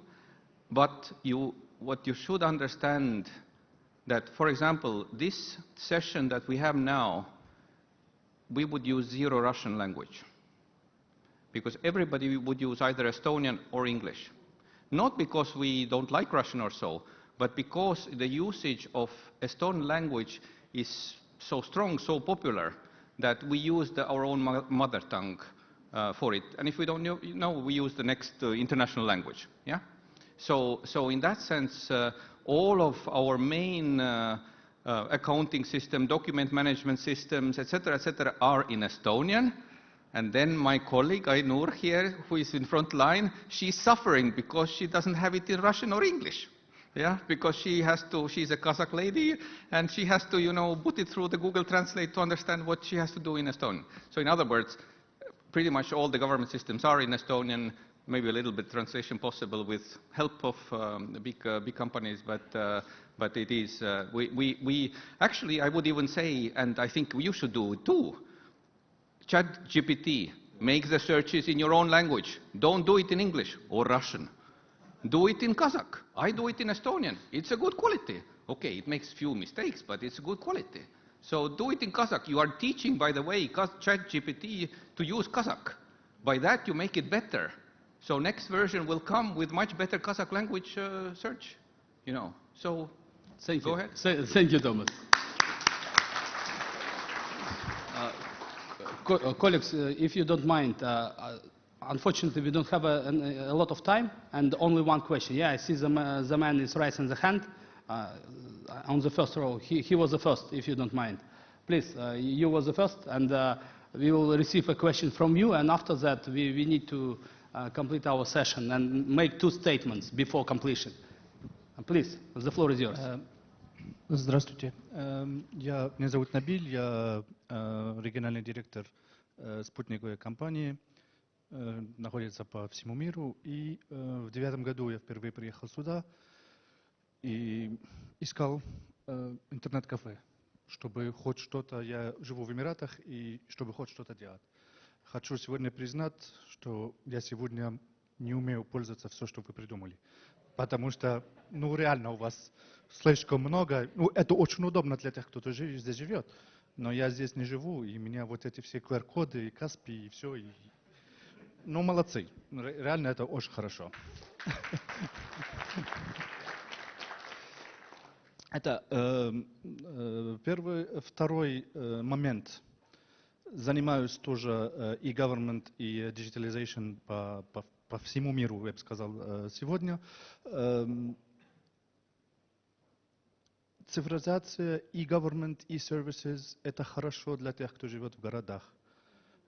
But what you should understand that, for example, this session that we have now, we would use zero Russian language, because everybody would use either Estonian or English. Not because we don't like Russian or so, but because the usage of Estonian language is so strong, so popular, that we use our own mother tongue for it. And if we don't know, we use the next international language. Yeah. So in that sense, all of our main accounting system, document management systems, etc., are in Estonian. And then my colleague Ainur here, who is in front line, she's suffering because she doesn't have it in Russian or English. Yeah, because she's a Kazakh lady, and she has to, put it through the Google Translate to understand what she has to do in Estonian. So in other words, pretty much all the government systems are in Estonian, maybe a little bit translation possible with help of big companies, but it is, we actually, I would even say, and I think you should do it too, ChatGPT, make the searches in your own language. Don't do it in English or Russian. Do it in Kazakh. I do it in Estonian. It's a good quality. Okay, it makes few mistakes, but it's good quality. So do it in Kazakh. You are teaching, by the way, ChatGPT to use Kazakh. By that, you make it better. So next version will come with much better Kazakh language search. So go ahead. Thank you, Thomas. Colleagues, if you don't mind, unfortunately, we don't have a lot of time, and only one question. Yeah, I see the man is raising the hand on the first row. He was the first, if you don't mind. Please, you was the first, and we will receive a question from you, and after that, we need to complete our session and make 2 statements before completion. Please, the floor is yours. Здравствуйте. Меня зовут Набиль, я региональный директор спутниковой компании, находится по всему миру. И в 2009 году я впервые приехал сюда и искал интернет-кафе, чтобы хоть что-то, я живу в Эмиратах, и чтобы хоть что-то делать. Хочу сегодня признать, что я сегодня не умею пользоваться все, что вы придумали. Потому что, ну, реально у вас слишком много. Ну, это очень удобно для тех, кто здесь живет. Но я здесь не живу, и у меня вот эти все QR-коды, и Каспи, и все. Ну, молодцы. Реально это очень хорошо. Это первый. Второй момент. Занимаюсь тоже и government, и digitalization по всему миру, я бы сказал, сегодня. Цифровизация и government, и services – это хорошо для тех, кто живет в городах.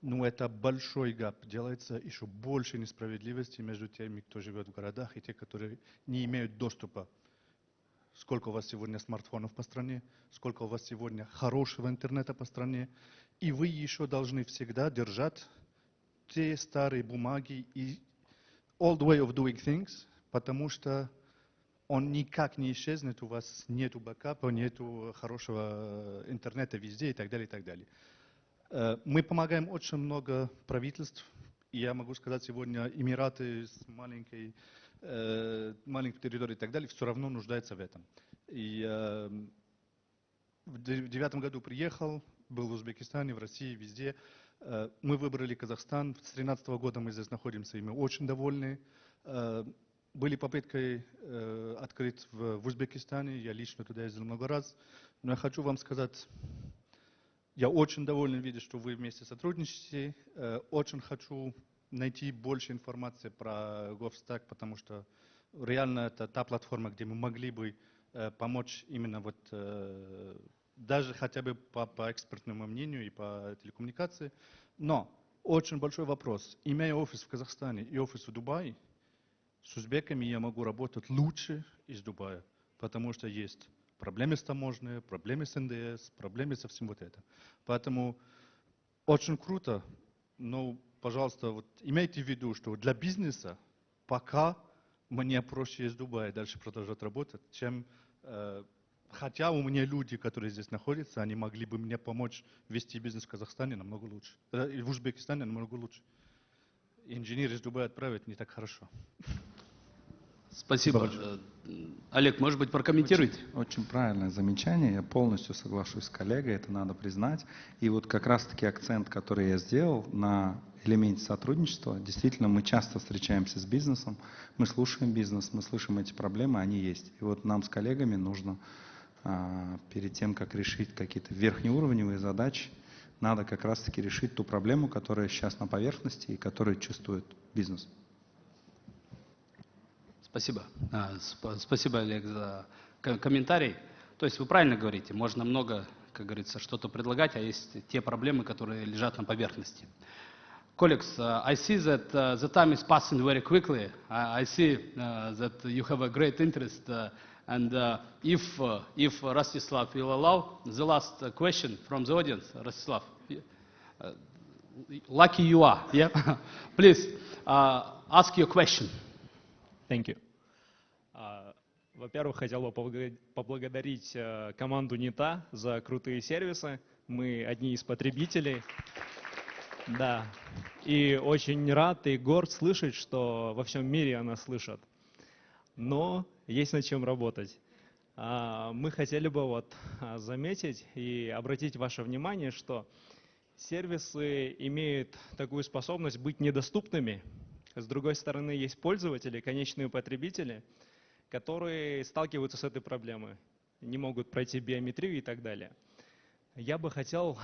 Но это большой гап. Делается еще больше несправедливости между теми, кто живет в городах, и те, которые не имеют доступа. Сколько у вас сегодня смартфонов по стране, сколько у вас сегодня хорошего интернета по стране. И вы еще должны всегда держать те старые бумаги и old way of doing things, потому что он никак не исчезнет, у вас нету бэкапа, нету хорошего интернета везде и так далее, и так далее. Мы помогаем очень много правительств, и я могу сказать, сегодня Эмираты с маленькой территорией и так далее все равно нуждаются в этом. И в 2009 году приехал, был в Узбекистане, в России, везде. Мы выбрали Казахстан, с 2013 года мы здесь находимся, и мы очень довольны. Были попытки открыть в Узбекистане, я лично туда ездил много раз, но я хочу вам сказать, я очень доволен видеть, что вы вместе сотрудничаете. Очень хочу найти больше информации про GovStack, потому что реально это та платформа, где мы могли бы помочь именно вот даже хотя бы по экспертному мнению и по телекоммуникации. Но очень большой вопрос. Имея офис в Казахстане и офис в Дубае, с узбеками я могу работать лучше из Дубая, потому что есть проблемы с таможней, проблемы с НДС, проблемы со всем вот это. Поэтому очень круто, но, пожалуйста, вот имейте в виду, что для бизнеса пока мне проще из Дубая дальше продолжать работать, чем хотя у меня люди, которые здесь находятся, они могли бы мне помочь вести бизнес в Казахстане намного лучше, и в Узбекистане намного лучше. Инженер из Дубая отправить не так хорошо. Спасибо. Олег, может быть, прокомментируйте? Очень правильное замечание. Я полностью соглашусь с коллегой, это надо признать. И вот как раз-таки акцент, который я сделал на элементе сотрудничества, действительно, мы часто встречаемся с бизнесом, мы слушаем бизнес, мы слышим эти проблемы, они есть. И вот нам с коллегами нужно перед тем, как решить какие-то верхнеуровневые задачи, надо как раз-таки решить ту проблему, которая сейчас на поверхности и которую чувствует бизнес. Спасибо. Спасибо, Олег, за комментарий. То есть вы правильно говорите, можно много, как говорится, что-то предлагать, а есть те проблемы, которые лежат на поверхности. Colleagues, I see that the time is passing very quickly. I see that you have a great interest, and if Rostislav will allow, the last question from the audience, Rostislav, lucky you are, yeah? Please ask your question. Thank you. Во-первых, хотел бы поблагодарить команду НИТа за крутые сервисы. Мы одни из потребителей. Да. И очень рад и горд слышать, что во всем мире о нас слышат. Но есть над чем работать. Мы хотели бы вот заметить и обратить ваше внимание, что сервисы имеют такую способность быть недоступными. С другой стороны, есть пользователи, конечные потребители, которые сталкиваются с этой проблемой, не могут пройти биометрию и так далее. Я бы хотел,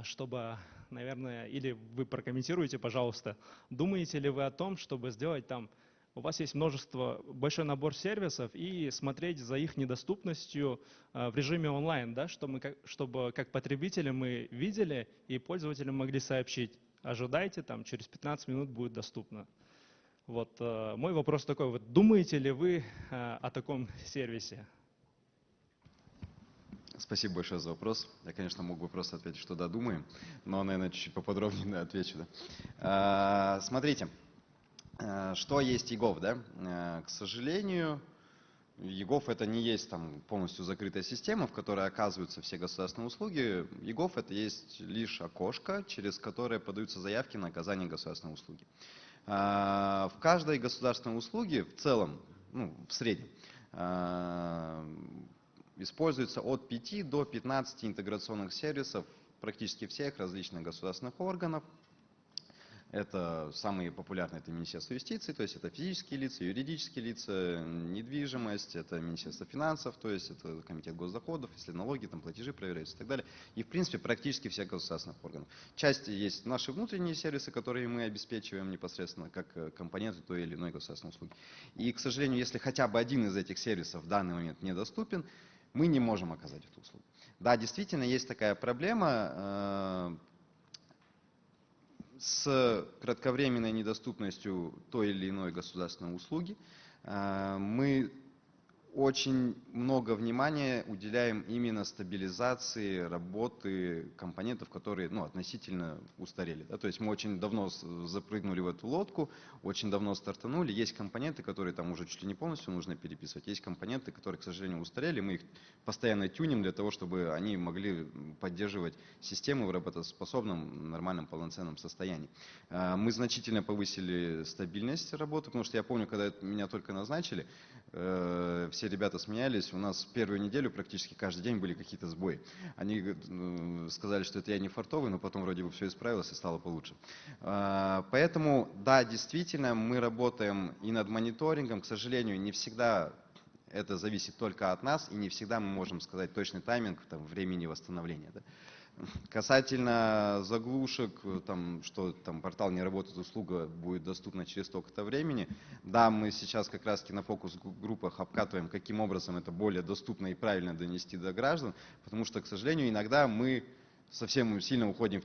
чтобы, наверное, или вы прокомментируете, пожалуйста, думаете ли вы о том, чтобы сделать там, у вас есть большой набор сервисов, и смотреть за их недоступностью в режиме онлайн, да, чтобы как потребители мы видели и пользователи могли сообщить, ожидайте, там, через 15 минут будет доступно. Вот мой вопрос такой, вот думаете ли вы о таком сервисе? Спасибо большое за вопрос. Я, конечно, мог бы просто ответить, что да, думаем, но, наверное, чуть-чуть поподробнее отвечу. Да. Смотрите, что есть ЕГОВ, да? К сожалению, ЕГОВ это не есть там полностью закрытая система, в которой оказываются все государственные услуги. ЕГОВ это есть лишь окошко, через которое подаются заявки на оказание государственной услуги. В каждой государственной услуге в целом, ну, в среднем, используется от 5 до 15 интеграционных сервисов практически всех различных государственных органов. Это самые популярные, это Министерство юстиции, то есть это физические лица, юридические лица, недвижимость, это Министерство финансов, то есть это Комитет госдоходов, если налоги, там платежи проверяются и так далее. И в принципе практически всех государственных органов. Часть есть наши внутренние сервисы, которые мы обеспечиваем непосредственно как компоненты той или иной государственной услуги. И, к сожалению, если хотя бы один из этих сервисов в данный момент недоступен, мы не можем оказать эту услугу. Да, действительно есть такая проблема с кратковременной недоступностью той или иной государственной услуги. Мы очень много внимания уделяем именно стабилизации работы компонентов, которые относительно устарели. Да? То есть мы очень давно запрыгнули в эту лодку, очень давно стартанули. Есть компоненты, которые там уже чуть ли не полностью нужно переписывать. Есть компоненты, которые, к сожалению, устарели. Мы их постоянно тюним для того, чтобы они могли поддерживать системы в работоспособном, нормальном, полноценном состоянии. Мы значительно повысили стабильность работы, потому что я помню, когда меня только назначили, все ребята смеялись, у нас первую неделю практически каждый день были какие-то сбои. Они сказали, что это я не фартовый, но потом вроде бы все исправилось и стало получше. Поэтому, да, действительно, мы работаем и над мониторингом. К сожалению, не всегда это зависит только от нас, и не всегда мы можем сказать точный тайминг времени восстановления. Да? Касательно заглушек, что портал не работает, услуга будет доступна через столько-то времени. Да, мы сейчас как раз на фокус-группах обкатываем, каким образом это более доступно и правильно донести до граждан, потому что, к сожалению, иногда мы совсем сильно уходим в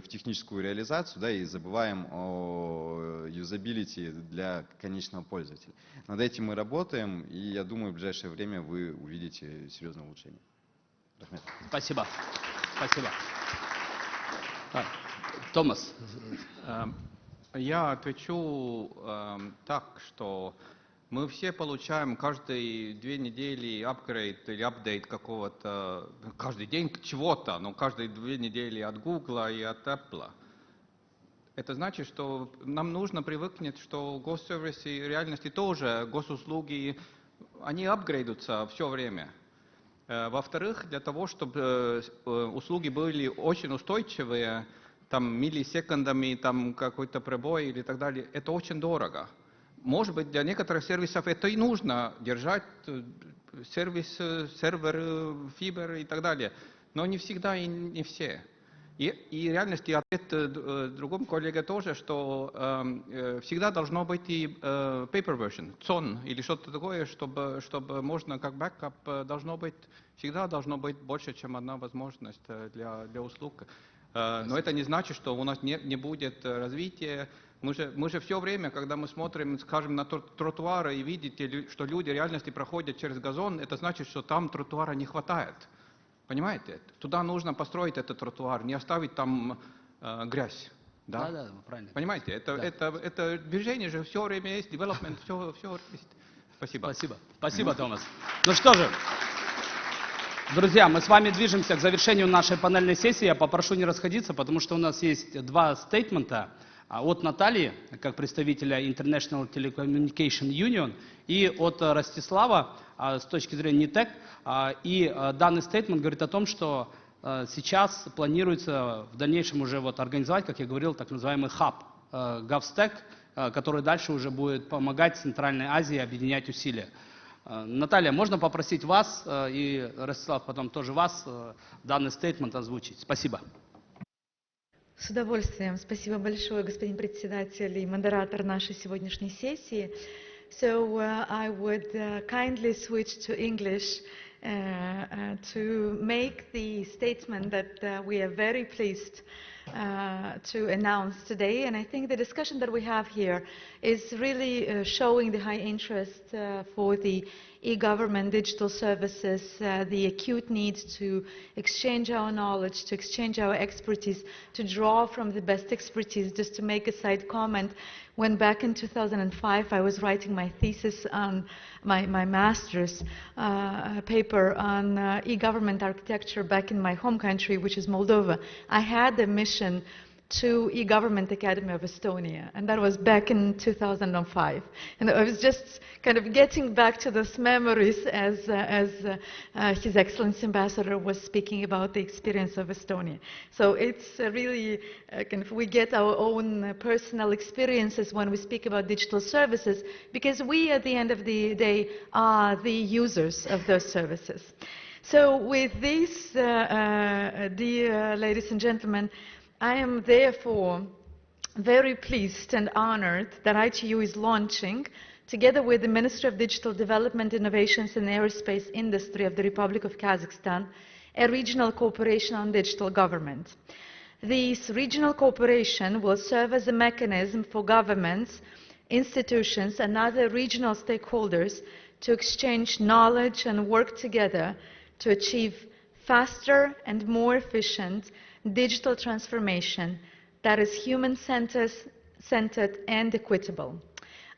техническую реализацию, да, и забываем о юзабилити для конечного пользователя. Над этим мы работаем, и я думаю, в ближайшее время вы увидите серьезное улучшение. Спасибо. Спасибо. Томас. Я отвечу так, что мы все получаем каждые 2 недели апгрейд или апдейт какого-то, каждый день чего-то, но каждые 2 недели от Google и от Apple. Это значит, что нам нужно привыкнуть, что госсервисы в реальности тоже, госуслуги, они апгрейдутся все время. Во-вторых, для того, чтобы услуги были очень устойчивые, миллисекундами, какой-то пробой или так далее, это очень дорого. Может быть, для некоторых сервисов это и нужно держать, сервер, фибер и так далее, но не всегда и не все. И в реальности ответ другому коллеге тоже, что всегда должно быть и paper version, ЦОН или что-то такое, чтобы можно как бэкап, всегда должно быть больше, чем одна возможность для услуг. Но это не значит, что у нас не будет развития. Мы же все время, когда мы смотрим, скажем, на тротуары и видите, что люди в реальности проходят через газон, это значит, что там тротуара не хватает. Понимаете? Туда нужно построить этот тротуар, не оставить там грязь. Да? Да, правильно. Понимаете? Это движение же все время есть, development, все есть. Спасибо. Спасибо, Томас. Ну что же, друзья, мы с вами движемся к завершению нашей панельной сессии. Я попрошу не расходиться, потому что у нас есть 2 стейтмента от Натальи, как представителя International Telecommunication Union, и от Ростислава с точки зрения НИТЭК. И данный стейтмент говорит о том, что сейчас планируется в дальнейшем уже организовать, как я говорил, так называемый хаб GovStack, который дальше уже будет помогать Центральной Азии объединять усилия. Наталья, можно попросить вас и Ростислав потом тоже вас данный стейтмент озвучить? Спасибо. С удовольствием. Спасибо большое, господин председатель и модератор нашей сегодняшней сессии. So I would kindly switch to English to make the statement that we are very pleased to announce today, and I think the discussion that we have here is really showing the high interest for the e-government digital services, the acute need to exchange our knowledge, to exchange our expertise, to draw from the best expertise. Just to make a side comment, when back in 2005 I was writing my thesis on my master's paper on e-government architecture back in my home country, which is Moldova, I had a mission to e-Government Academy of Estonia, and that was back in 2005. And I was just kind of getting back to those memories as His Excellency Ambassador was speaking about the experience of Estonia. So it's really kind of, we get our own personal experiences when we speak about digital services, because we at the end of the day are the users of those services. So with this, dear ladies and gentlemen, I am therefore very pleased and honored that ITU is launching, together with the Ministry of Digital Development, Innovations and Aerospace Industry of the Republic of Kazakhstan, a regional cooperation on digital government. This regional cooperation will serve as a mechanism for governments, institutions and other regional stakeholders to exchange knowledge and work together to achieve faster and more efficient digital transformation that is human-centered and equitable.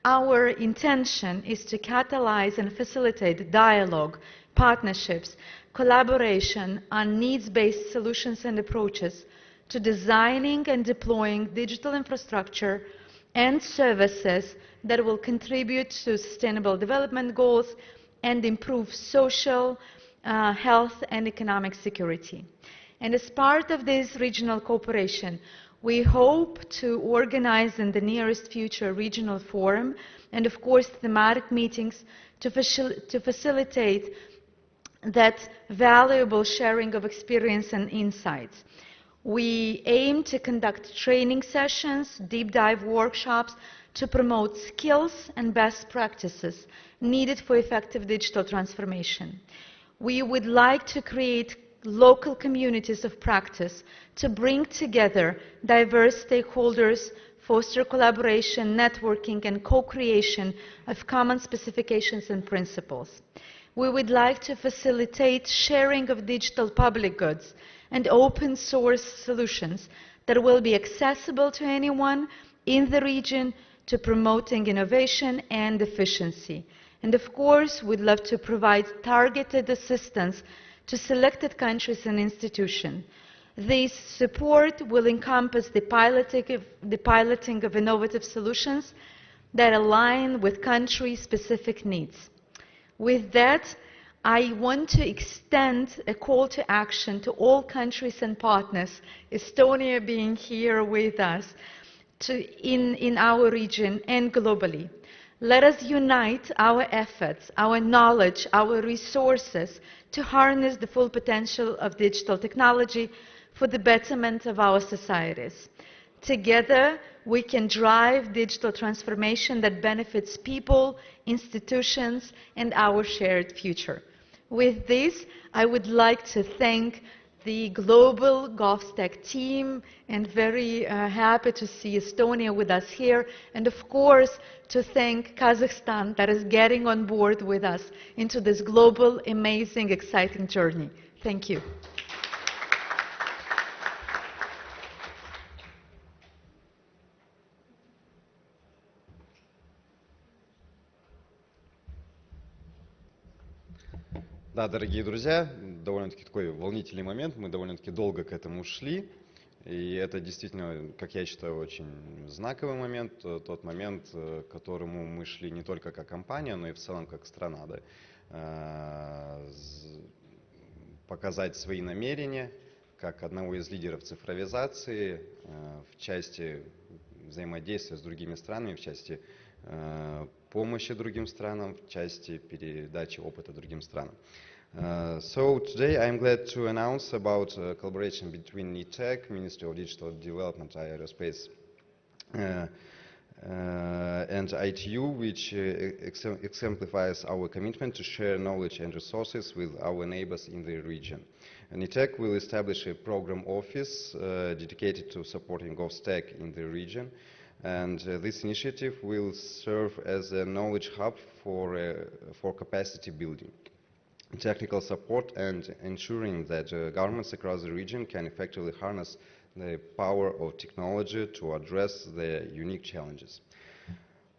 Our intention is to catalyze and facilitate dialogue, partnerships, collaboration on needs-based solutions and approaches to designing and deploying digital infrastructure and services that will contribute to sustainable development goals and improve social, health and economic security. And as part of this regional cooperation, we hope to organize in the nearest future a regional forum and, of course, thematic meetings to facilitate that valuable sharing of experience and insights. We aim to conduct training sessions, deep dive workshops to promote skills and best practices needed for effective digital transformation. We would like to create local communities of practice to bring together diverse stakeholders, foster collaboration, networking and co-creation of common specifications and principles. We would like to facilitate sharing of digital public goods and open source solutions that will be accessible to anyone in the region, to promoting innovation and efficiency. And of course, we'd love to provide targeted assistance to selected countries and institutions. This support will encompass the piloting of innovative solutions that align with country-specific needs. With that, I want to extend a call to action to all countries and partners, Estonia being here with us, in our region and globally. Let us unite our efforts, our knowledge, our resources to harness the full potential of digital technology for the betterment of our societies. Together, we can drive digital transformation that benefits people, institutions, and our shared future. With this, I would like to thank the global GovStack team, and very happy to see Estonia with us here, and of course to thank Kazakhstan that is getting on board with us into this global, amazing, exciting journey. Thank you. Да, дорогие друзья, довольно-таки такой волнительный момент, мы довольно-таки долго к этому шли, и это действительно, как я считаю, очень знаковый момент, тот момент, к которому мы шли не только как компания, но и в целом как страна, да? Показать свои намерения как одного из лидеров цифровизации в части взаимодействия с другими странами, в части помощи другим странам, в части передачи опыта другим странам. So today I'm glad to announce about collaboration between NITEC, Ministry of Digital Development, Aerospace and ITU, which exemplifies our commitment to share knowledge and resources with our neighbors in the region. NITEC will establish a program office dedicated to supporting GovStack in the region, and this initiative will serve as a knowledge hub for capacity building, technical support, and ensuring that governments across the region can effectively harness the power of technology to address their unique challenges.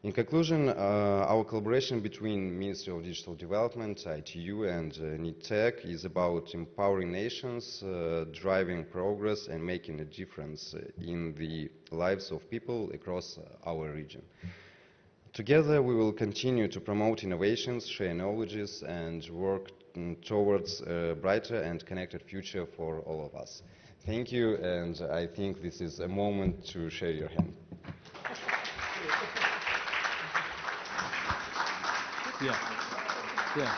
In conclusion, our collaboration between Ministry of Digital Development, ITU, and NITEC is about empowering nations, driving progress, and making a difference in the lives of people across our region. Together, we will continue to promote innovations, share knowledges, and work towards a brighter and connected future for all of us. Thank you, and I think this is a moment to share your hand. Yeah. Yeah.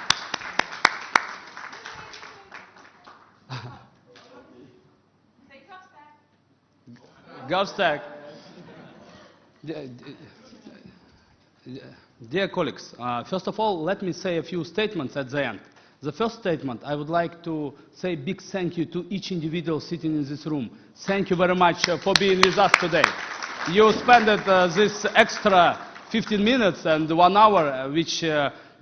GovStack. Dear colleagues, first of all, let me say a few statements at the end. The first statement, I would like to say a big thank you to each individual sitting in this room. Thank you very much for being with us today. You spent this extra 15 minutes and 1 hour, which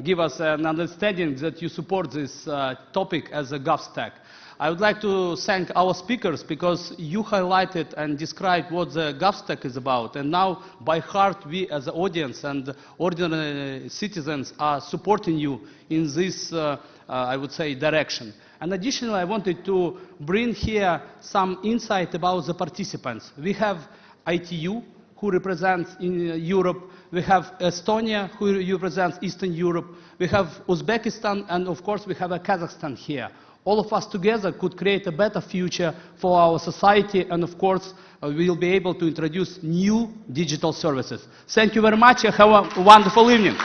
give us an understanding that you support this topic as a GovStack. I would like to thank our speakers because you highlighted and described what the GovStack is about. And now, by heart, we as an audience and ordinary citizens are supporting you in this, I would say, direction. And additionally, I wanted to bring here some insight about the participants. We have ITU, who represents in Europe. We have Estonia, who represents Eastern Europe. We have Uzbekistan, and of course, we have Kazakhstan here. All of us together could create a better future for our society, and of course, we will be able to introduce new digital services. Thank you very much, and have a wonderful evening.